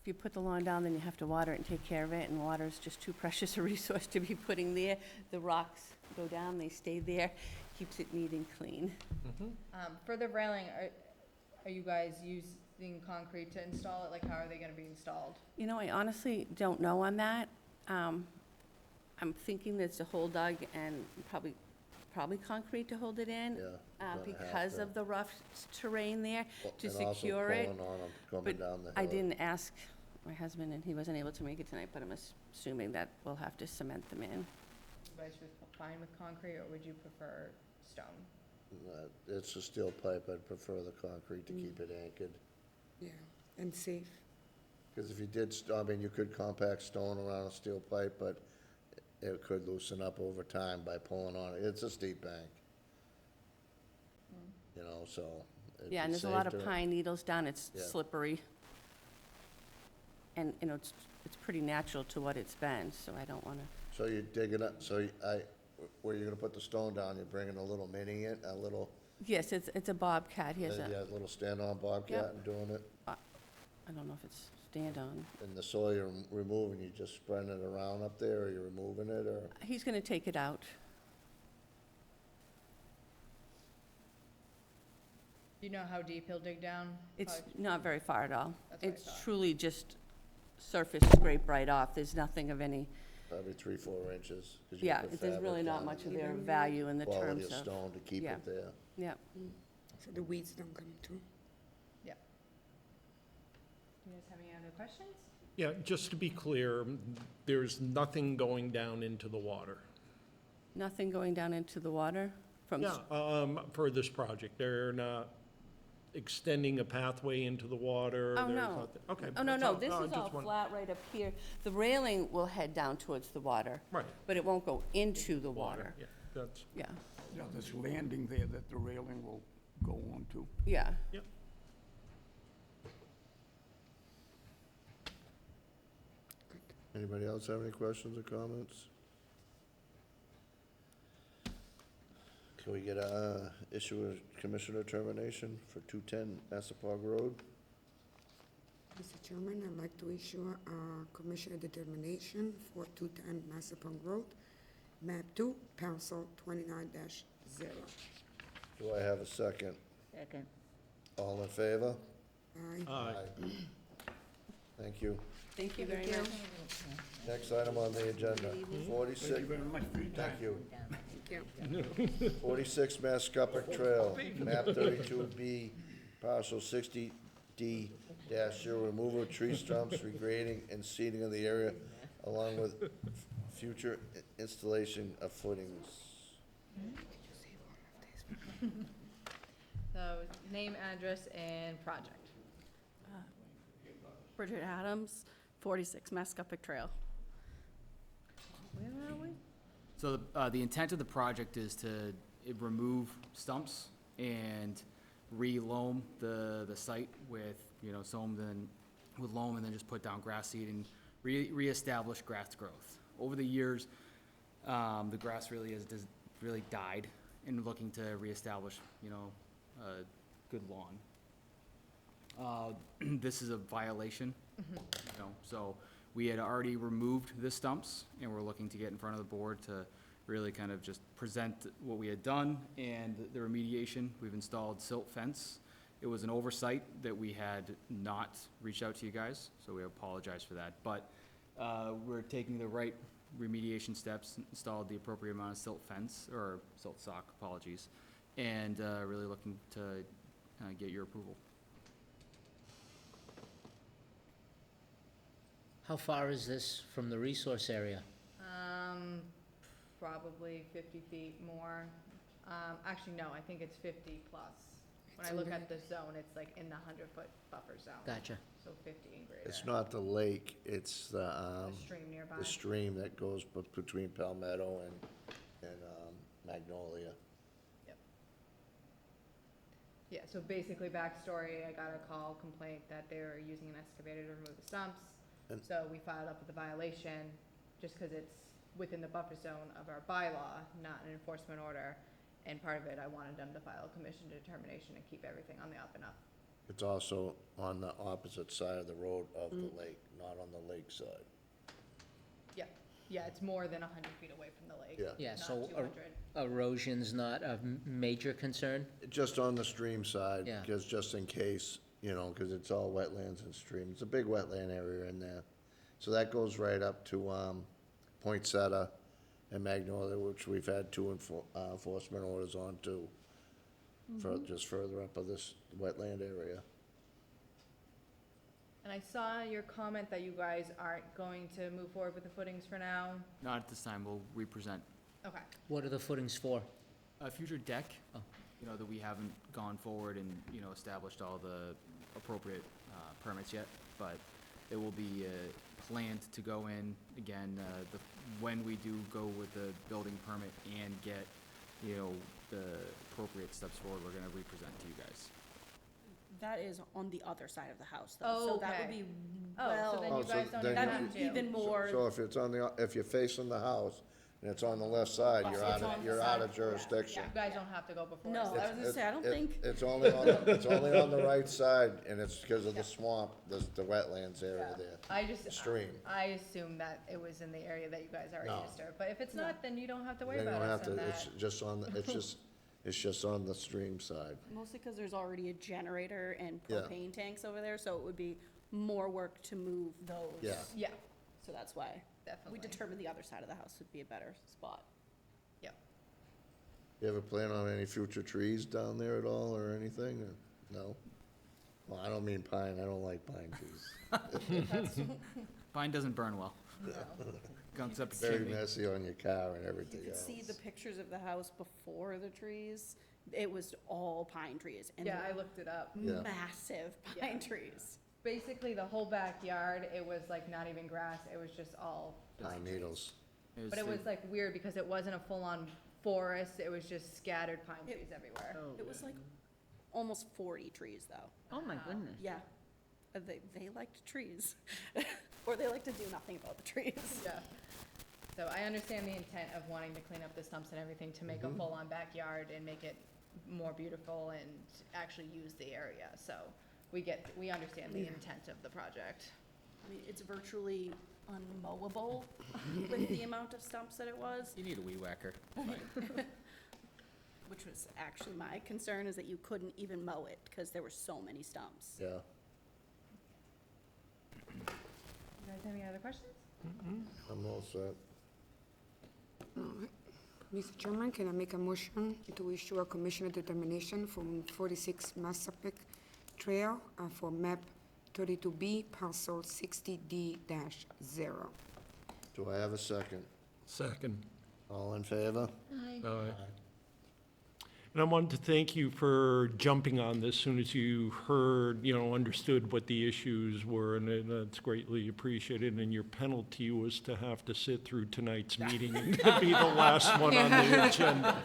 if you put the lawn down, then you have to water it and take care of it, and water is just too precious a resource to be putting there. The rocks go down, they stay there, keeps it neat and clean. For the railing, are you guys using concrete to install it? Like, how are they gonna be installed? You know, I honestly don't know on that. I'm thinking there's a hole dug and probably concrete to hold it in. Yeah, gonna have Because to. of the rough terrain there, to And also secure it. pulling on 'em coming But down the hill. I didn't ask my husband, and he wasn't able to make it tonight, but I'm assuming that we'll have to cement them in. You guys fine with concrete, or would you prefer stone? It's a steel pipe, I'd prefer the concrete to keep it anchored. Yeah, and safe. Because if you did, I mean, you could compact stone around a steel pipe, but it could loosen up over time by pulling on it. It's a steep bank. You know, so. it'd Yeah, be and there's a lot safe of to- pine needles down, it's Yeah. slippery. And, you know, it's pretty natural to what it's been, so I don't wanna, So you dig it up, where you gonna put the stone down, you're bringing a little mini in, a little, yes, it's a bobcat, here's yeah, a, a little stand-on bobcat and doing it? I don't know if it's stand-on. And the soil you're removing, you just spreading it around up there, or you're removing it, or? He's gonna take it out. Do you know how deep he'll dig down? It's Probably- not very far at all. That's what I It's thought. truly just surface scrape right off, there's nothing of any, Probably 3-4 inches. 'cause you yeah, put there's really fabric not down much of and their value in the Quality terms of of, stone to keep yeah. it there. yeah. So the weeds don't come through. Do you guys have any other questions? Yeah, just to be clear, there's nothing going down into the water. Nothing going down into the water from, Yeah, for this project, they're not extending a pathway into the water? Oh, there's no. not- Okay. oh, no, that's no, all. this I is just all want- flat right up here. The railing will head down towards the water, Right. but it won't go into the water. Yeah, that's, Yeah, Yeah, there's landing there that the railing will go on to. yeah. yep. Anybody else have any questions or comments? Can we get issue a commissioner termination for 210 Massapog Road? Mr. Chairman, I'd like to issue a commissioner determination for 210 Massapong Road, map 2, parcel 29-0. Do I have a second? Second. All in favor? Aye. Aye. Thank you. Thank you very much. Next item on the agenda, 46. Thank you very much for your time. Thank you. Thank you. 46 Mascopic Trail, map 32B, parcel 60D-0, removal of tree stumps, regrading and seeding of the area, along with future installation of footings. So, name, address, and project. Bridget Adams, 46 Mascopic Trail. Where are we? So the intent of the project is to remove stumps and re-loam the site with, soam then, with loam and then just put down grass seed and reestablish grass growth. Over the years, the grass really really died and looking to reestablish, a good lawn. This is a violation, so we had already removed the stumps, and we're looking to get in front of the board to really kind of just present what we had done and the remediation. We've installed silt fence. It was an oversight that we had not reached out to you guys, so we apologize for that. But we're taking the right remediation steps, installed the appropriate amount of silt fence, or silt sock, apologies, and really looking to get your approval. How far is this from the resource area? Probably 50 feet more. Actually, no, I think it's 50 plus. When I It's look in at the zone, it's like in the 100-foot buffer zone. Gotcha. So 50 and greater. It's not the lake, it's the stream nearby. the stream that goes between Palmetto and Magnolia. Yeah, so basically backstory, I got a call complaint that they were using an excavator to remove the stumps. And- So we filed up with the violation, just because it's within the buffer zone of our bylaw, not an enforcement order. And part of it, I wanted them to file a commission determination and keep everything on the up and up. It's also on the opposite side of the road of the lake, not on the lake side. Yeah, yeah, it's more than 100 feet away from the lake. Yeah. Yeah, not so 200. erosion's not a major concern? Just on the stream side, Yeah. because just in case, you know, because it's all wetlands and streams. It's a big wetland area in there. So that goes right up to Poinsettia and Magnolia, which we've had two enforcement orders on too, for just further up of this wetland area. And I saw your comment that you guys aren't going to move forward with the footings for now. Not at this time, we'll represent Okay. What are the footings for? a future deck, Oh. you know, that we haven't gone forward and, you know, established all the appropriate permits yet, but it will be planned to go in, again, when we do go with the building permit and get, you know, the appropriate steps forward, we're gonna represent to you guys. That is on the other side of the house, though. Oh, So that would okay. be Oh, so then well, you guys don't then even that'd have be to. even more. So if it's on the, if you're facing the house and it's on the left side, If you're it's out on of, the you're side, out of jurisdiction. You guys don't have to go before. No, us. I was gonna say, I don't It- think, It's only on, it's only on the right side, and it's because of the swamp, the wetlands area Yeah. there. I just, The stream. I assumed that it was in the area that you guys already No. disturbed, but if it's not, then you don't have to worry Then you about don't us have on to, that. it's just on, it's just on the stream side. mostly because there's already a generator and Yeah. propane tanks over there, so it would be more work to move those. Yeah. Yeah, So that's why definitely. we determined the other side of the house would be a better spot. You ever plan on any future trees down there at all, or anything, or, no? Well, I don't mean pine, I don't like pine trees. Pine doesn't burn well. Gunks up a Very chimney. messy on your car and You everything could else. see the pictures of the house before the trees. It was all pine trees and Yeah, I looked it up. Yeah. massive Yeah. pine trees. Basically, the whole backyard, it was like not even grass, it was just all, Pine needles. but it was like weird because it wasn't a full-on forest, it was just scattered pine trees everywhere. It was like almost 40 trees, though. Oh, my goodness. Yeah. They liked trees. Or they like to do nothing about the trees. Yeah. So I understand the intent of wanting to clean up the stumps and everything to make a full-on backyard and make it more beautiful and actually use the area, so we understand the intent of the project. I mean, it's virtually unmowable with the amount of stumps that it was, You need a weed whacker. which was actually my concern, is that you couldn't even mow it because there were so many stumps. Yeah. You guys have any other questions? I'm all set. Mr. Chairman, can I make a motion to issue a commissioner determination from 46 Massapequa Trail for map 32B, parcel 60D-0? Do I have a second? Second. All in favor? Aye. And I wanted to thank you for jumping on this as soon as you heard, you know, understood what the issues were, and that's greatly appreciated. And your penalty was to have to sit through tonight's meeting and to be the last one on the agenda.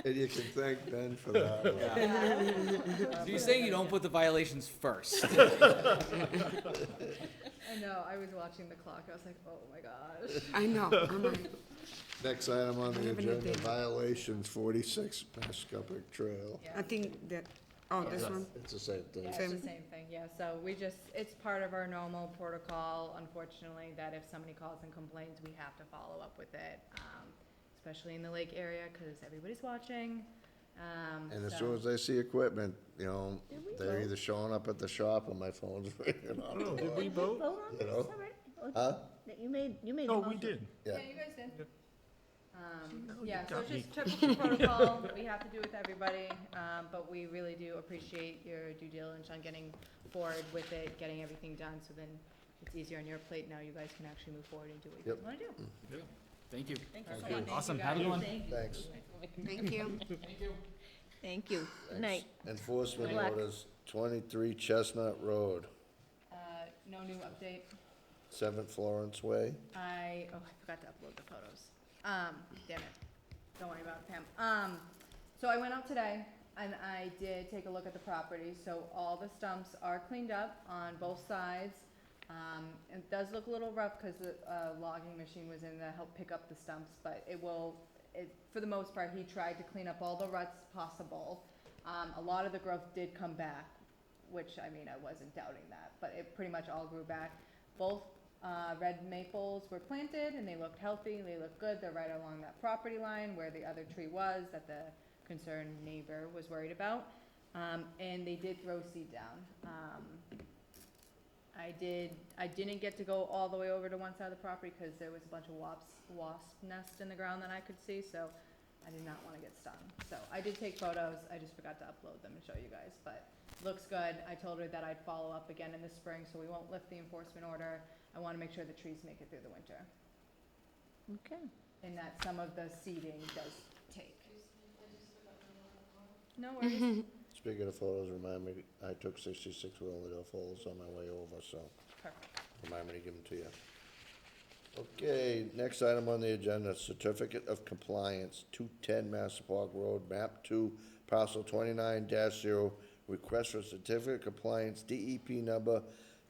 And you can thank Ben for that one. So you're saying you don't put the violations first? I know, I was watching the clock, I was like, oh my gosh. I know, I'm like, Next item on the I have an agenda, idea. violations, 46 Mascopic Trail. I think that, oh, this one? It's the same thing. Yeah, it's the same thing, yeah, so it's part of our normal protocol, unfortunately, that if somebody calls and complains, we have to follow up with it, especially in the lake area, because everybody's watching. And as so- soon as I see equipment, you know, they're either showing up at the shop or my phone's ringing on the Did we vote? Vote on You this know? already? Huh? That you made the Oh, motion. we did. Yeah. Yeah, you guys did. you Yeah, so got it's me. just typical protocol that we have to do with everybody, but we really do appreciate your due diligence on getting forward with it, getting everything done, so then it's easier on your plate now, you guys can actually move forward and do what you Yep. guys wanna do. Thank you. Thank you so Thank you. much. Awesome, have a good one. Thanks. Thank you. Thank you. Good night. Enforcement Good luck. orders, 23 Chestnut Road, No new update. 7 Florence Way. I forgot to upload the photos. Damn it. Don't worry about it, Pam. So I went out today and I did take a look at the property. So all the stumps are cleaned up on both sides. It does look a little rough because the logging machine was in to help pick up the stumps, but for the most part, he tried to clean up all the ruts possible. A lot of the growth did come back, which, I mean, I wasn't doubting that, but it pretty much all grew back. Both red maples were planted and they looked healthy, they looked good. They're right along that property line where the other tree was that the concerned neighbor was worried about. And they did throw seed down. I didn't get to go all the way over to one side of the property because there was a bunch of wasp nests in the ground that I could see, so I did not want to get stung. So I did take photos, I just forgot to upload them and show you guys, but looks good. I told her that I'd follow up again in the spring, so we won't lift the enforcement order. I want to make sure the trees make it through the winter, Okay. and that some of the seeding does take. No worries. Speaking of photos, remind me, I took 66 Willowdale photos on my way over, so Perfect. remind me to give them to you. Okay, next item on the agenda, certificate of compliance, 210 Massapog Road, map 2, parcel 29-0, request for certificate of compliance, DEP number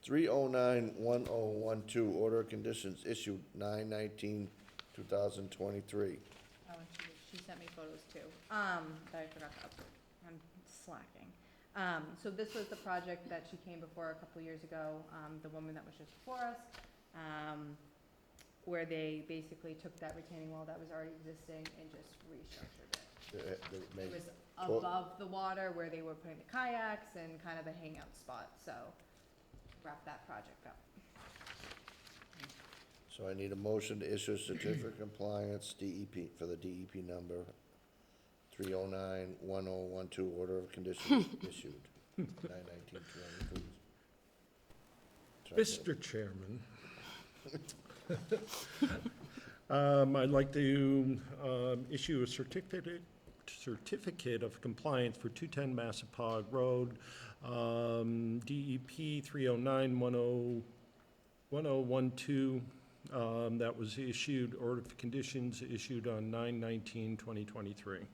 3091012, order of conditions issued 9/19/2023. Oh, and she sent me photos too, that I forgot to upload. I'm slacking. So this was the project that she came before a couple years ago, the woman that was just before us, where they basically took that retaining wall that was already existing and just restructured it. It was above the water where they were putting the kayaks and kind of a hangout spot, so wrap that project up. So I need a motion to issue a certificate of compliance, DEP, for the DEP number 3091012, order of conditions issued 9/19/2023. Mr. Chairman, I'd like to issue a certificate of compliance for 210 Massapog Road, DEP 3091012, that was issued, order of conditions issued on 9/19/2023.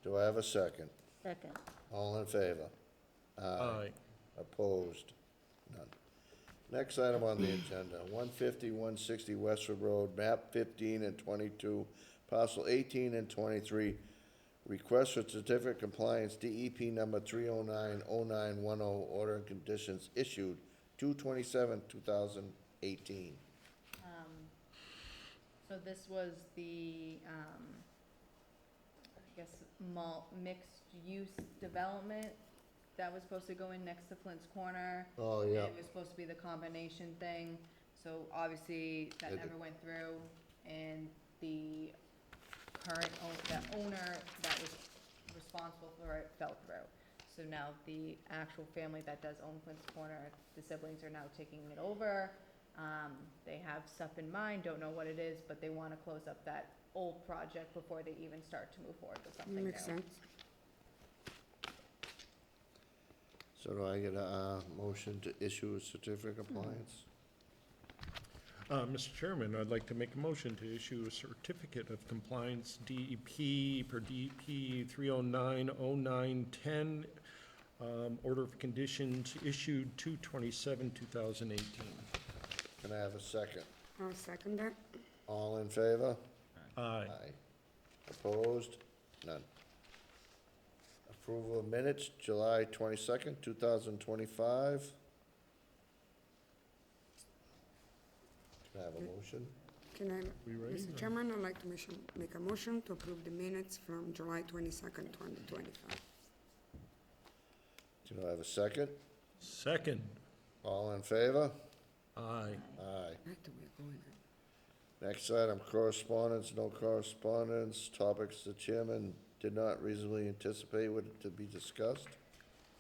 Do I have a second? Second. All in favor? Aye. Opposed? None. Next item on the agenda, 150, 160 Westford Road, map 15 and 22, parcel 18 and 23. Request for certificate of compliance, DEP number 3090910, order and conditions issued 2/27/2018. So this was the, I guess, mixed-use development that was supposed to go in next to Flint's Corner. Oh, yeah. It was supposed to be the combination thing, so obviously that Did it- never went through, and the current owner that was responsible for it fell through. So now the actual family that does own Flint's Corner, the siblings are now taking it over. They have stuff in mind, don't know what it is, but they want to close up that old project before they even start to move forward with something new. Makes sense. So do I get a motion to issue a certificate of compliance? Mr. Chairman, I'd like to make a motion to issue a certificate of compliance, DEP, per DEP 3090910, order of conditions issued 2/27/2018. Can I have a second? I'll second that. All in favor? Aye. Opposed? None. Approval of minutes, July 22nd, 2025. Can I have a motion? Can I, We ready? Mr. Chairman, I'd like to make a motion to approve the minutes from July 22nd, 2025. Do I have a second? Second. All in favor? Aye. Aye. Right the way going. Next item, correspondence, no correspondence. Topics the chairman did not reasonably anticipate would to be discussed.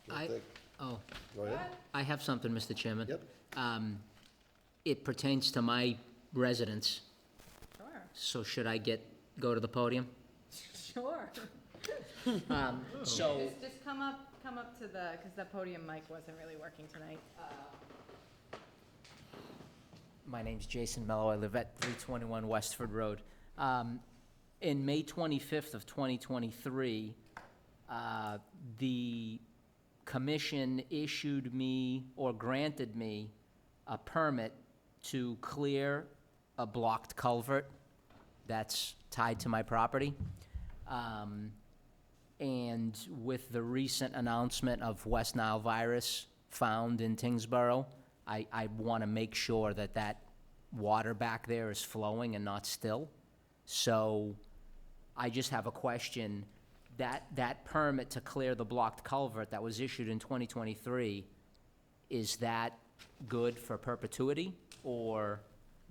Do you I- think- Oh, Go ahead. I have something, Mr. Chairman. Yep. It pertains to my residence, Sure, so should I go to the podium? sure. So, Just come up to the, because the podium mic wasn't really working tonight. my name's Jason Mello, I live at 321 Westford Road. In May 25th of 2023, the commission issued me, or granted me, a permit to clear a blocked culvert that's tied to my property. And with the recent announcement of West Nile virus found in Tingsboro, I want to make sure that that water back there is flowing and not still. So I just have a question. That permit to clear the blocked culvert that was issued in 2023, is that good for perpetuity? Or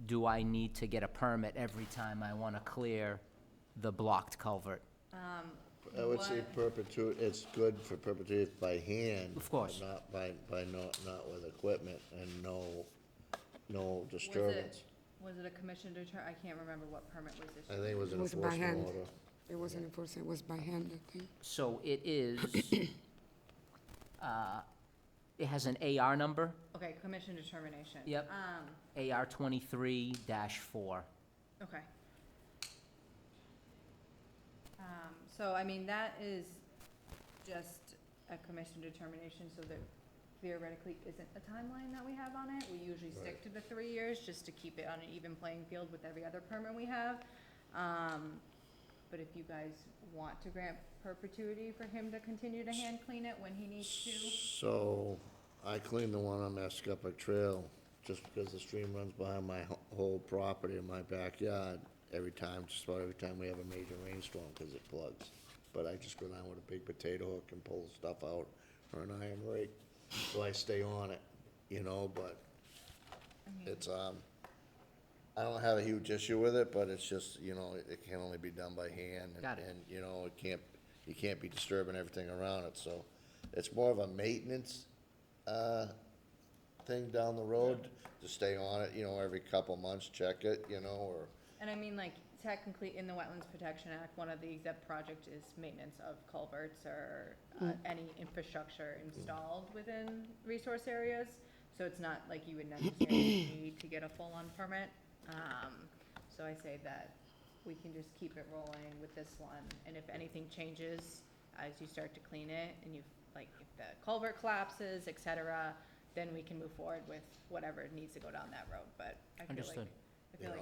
do I need to get a permit every time I want to clear the blocked culvert? I would say perpetuity, it's good for perpetuity by hand. Of course. But not with equipment and no disturbance. Was it a commission I can't remember what permit was I issued. think it was an It was by hand. enforcement order. It wasn't enforced, it was by hand, I think. So it is, it has an AR number, Okay, commission determination. Yep. AR 23-4. Okay. So, I mean, that is just a commission determination, so there theoretically isn't a timeline that we have on it. We usually stick to the 3 years, just to keep it on an even playing field with every other permit we have. But if you guys want to grant perpetuity for him to continue to hand clean it when he needs to, So, I cleaned the one on Mascuppa Trail, just because the stream runs behind my whole property in my backyard just about every time we have a major rainstorm, because it plugs. But I just go down with a big potato hook and pull the stuff out, or an iron rake, so I stay on it, but it's, I don't have a huge issue with it, but it's just, it can only be done by hand. Got it. And, you can't be disturbing everything around it, so it's more of a maintenance, thing down the road, to stay on it, every couple months, check it, or, and I mean, like, technically, in the Wetlands Protection Act, one of the exempt projects is maintenance of culverts or any infrastructure installed within resource areas. So it's not like you would necessarily need to get a full-on permit. So I say that we can just keep it rolling with this one, and if anything changes as you start to clean it, and if the culvert collapses, et cetera, then we can move forward with whatever needs to go down that road, but I feel Understood. like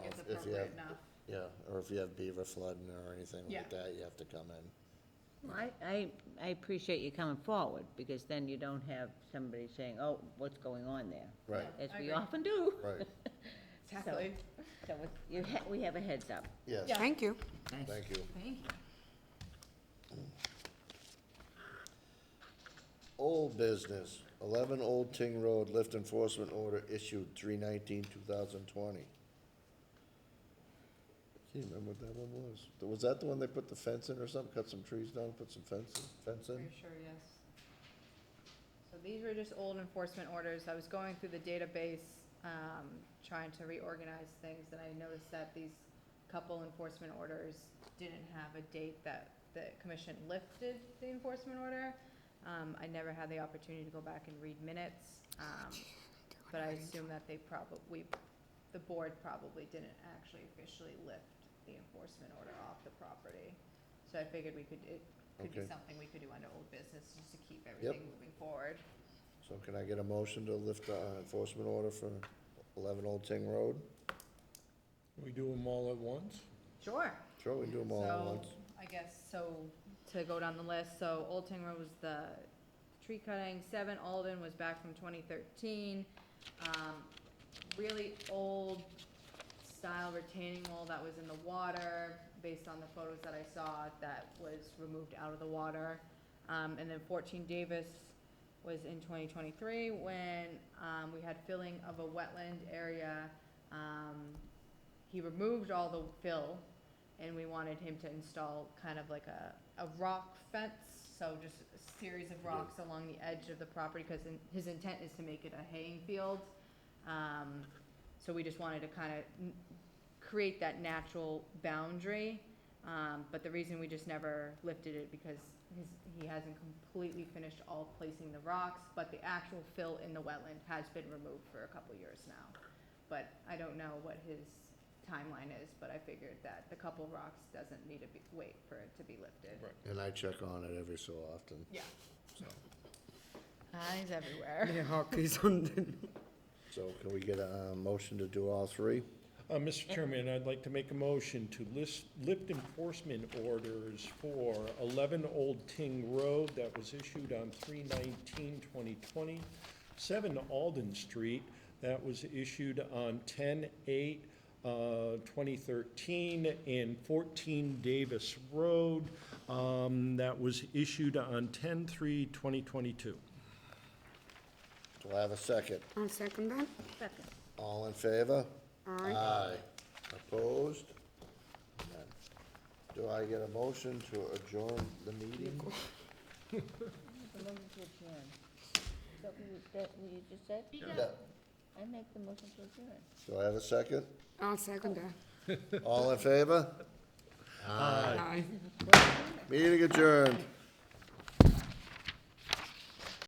it's if you appropriate have- enough. yeah, or if you have beaver flooding or anything Yeah. like that, you have to come in. Well, I appreciate you coming forward, because then you don't have somebody saying, oh, what's going on there? Right. As I we agree. often do. Right, Exactly. So we have a heads up. yes, Yeah. Thank you. thank you. Thank you. Old business, 11 Old Ting Road, lift enforcement order issued 3/19/2020. Can't remember what that one was. Was that the one they put the fence in or something, cut some trees down, put some fence in? Pretty sure, yes. So these were just old enforcement orders. I was going through the database, trying to reorganize things, and I noticed that these couple enforcement orders didn't have a date that the commission lifted the enforcement order. I never had the opportunity to go back and read minutes, but I assume that the board probably didn't actually officially lift the enforcement order off the property. So I figured it could be Okay. something we could do under old business, just to keep everything moving forward. So can I get a motion to lift the enforcement order for 11 Old Ting Road? We do them all at once? Sure. Sure, we can do them all at once. I guess, to go down the list, so Old Ting Road was the tree cutting, 7 Alden was back from 2013. Really old style retaining wall that was in the water, based on the photos that I saw, that was removed out of the water. And then 14 Davis was in 2023, when we had filling of a wetland area. He removed all the fill, and we wanted him to install kind of like a rock fence, so just a series of rocks along the edge of the property, because his intent is to make it a haying field. So we just wanted to kind of create that natural boundary, but the reason we just never lifted it, because he hasn't completely finished all placing the rocks, but the actual fill in the wetland has been removed for a couple years now. But I don't know what his timeline is, but I figured that the couple rocks doesn't need to wait for it to be lifted. And I check on it every so often. Yeah. So, Eyes everywhere. The hawk is on the... so can we get a motion to do all three? Mr. Chairman, I'd like to make a motion to lift enforcement orders for 11 Old Ting Road that was issued on 3/19/2020, 7 Alden Street that was issued on 10/8/2013, and 14 Davis Road that was issued on 10/3/2022. Do I have a second? I'll second that. Second. All in favor? Aye. Opposed? None. Do I get a motion to adjourn the meeting? The motion to adjourn. Is that what you just said? Yeah. I make the motion to adjourn. Do I have a second? I'll second that. All in favor? Aye. Meeting adjourned.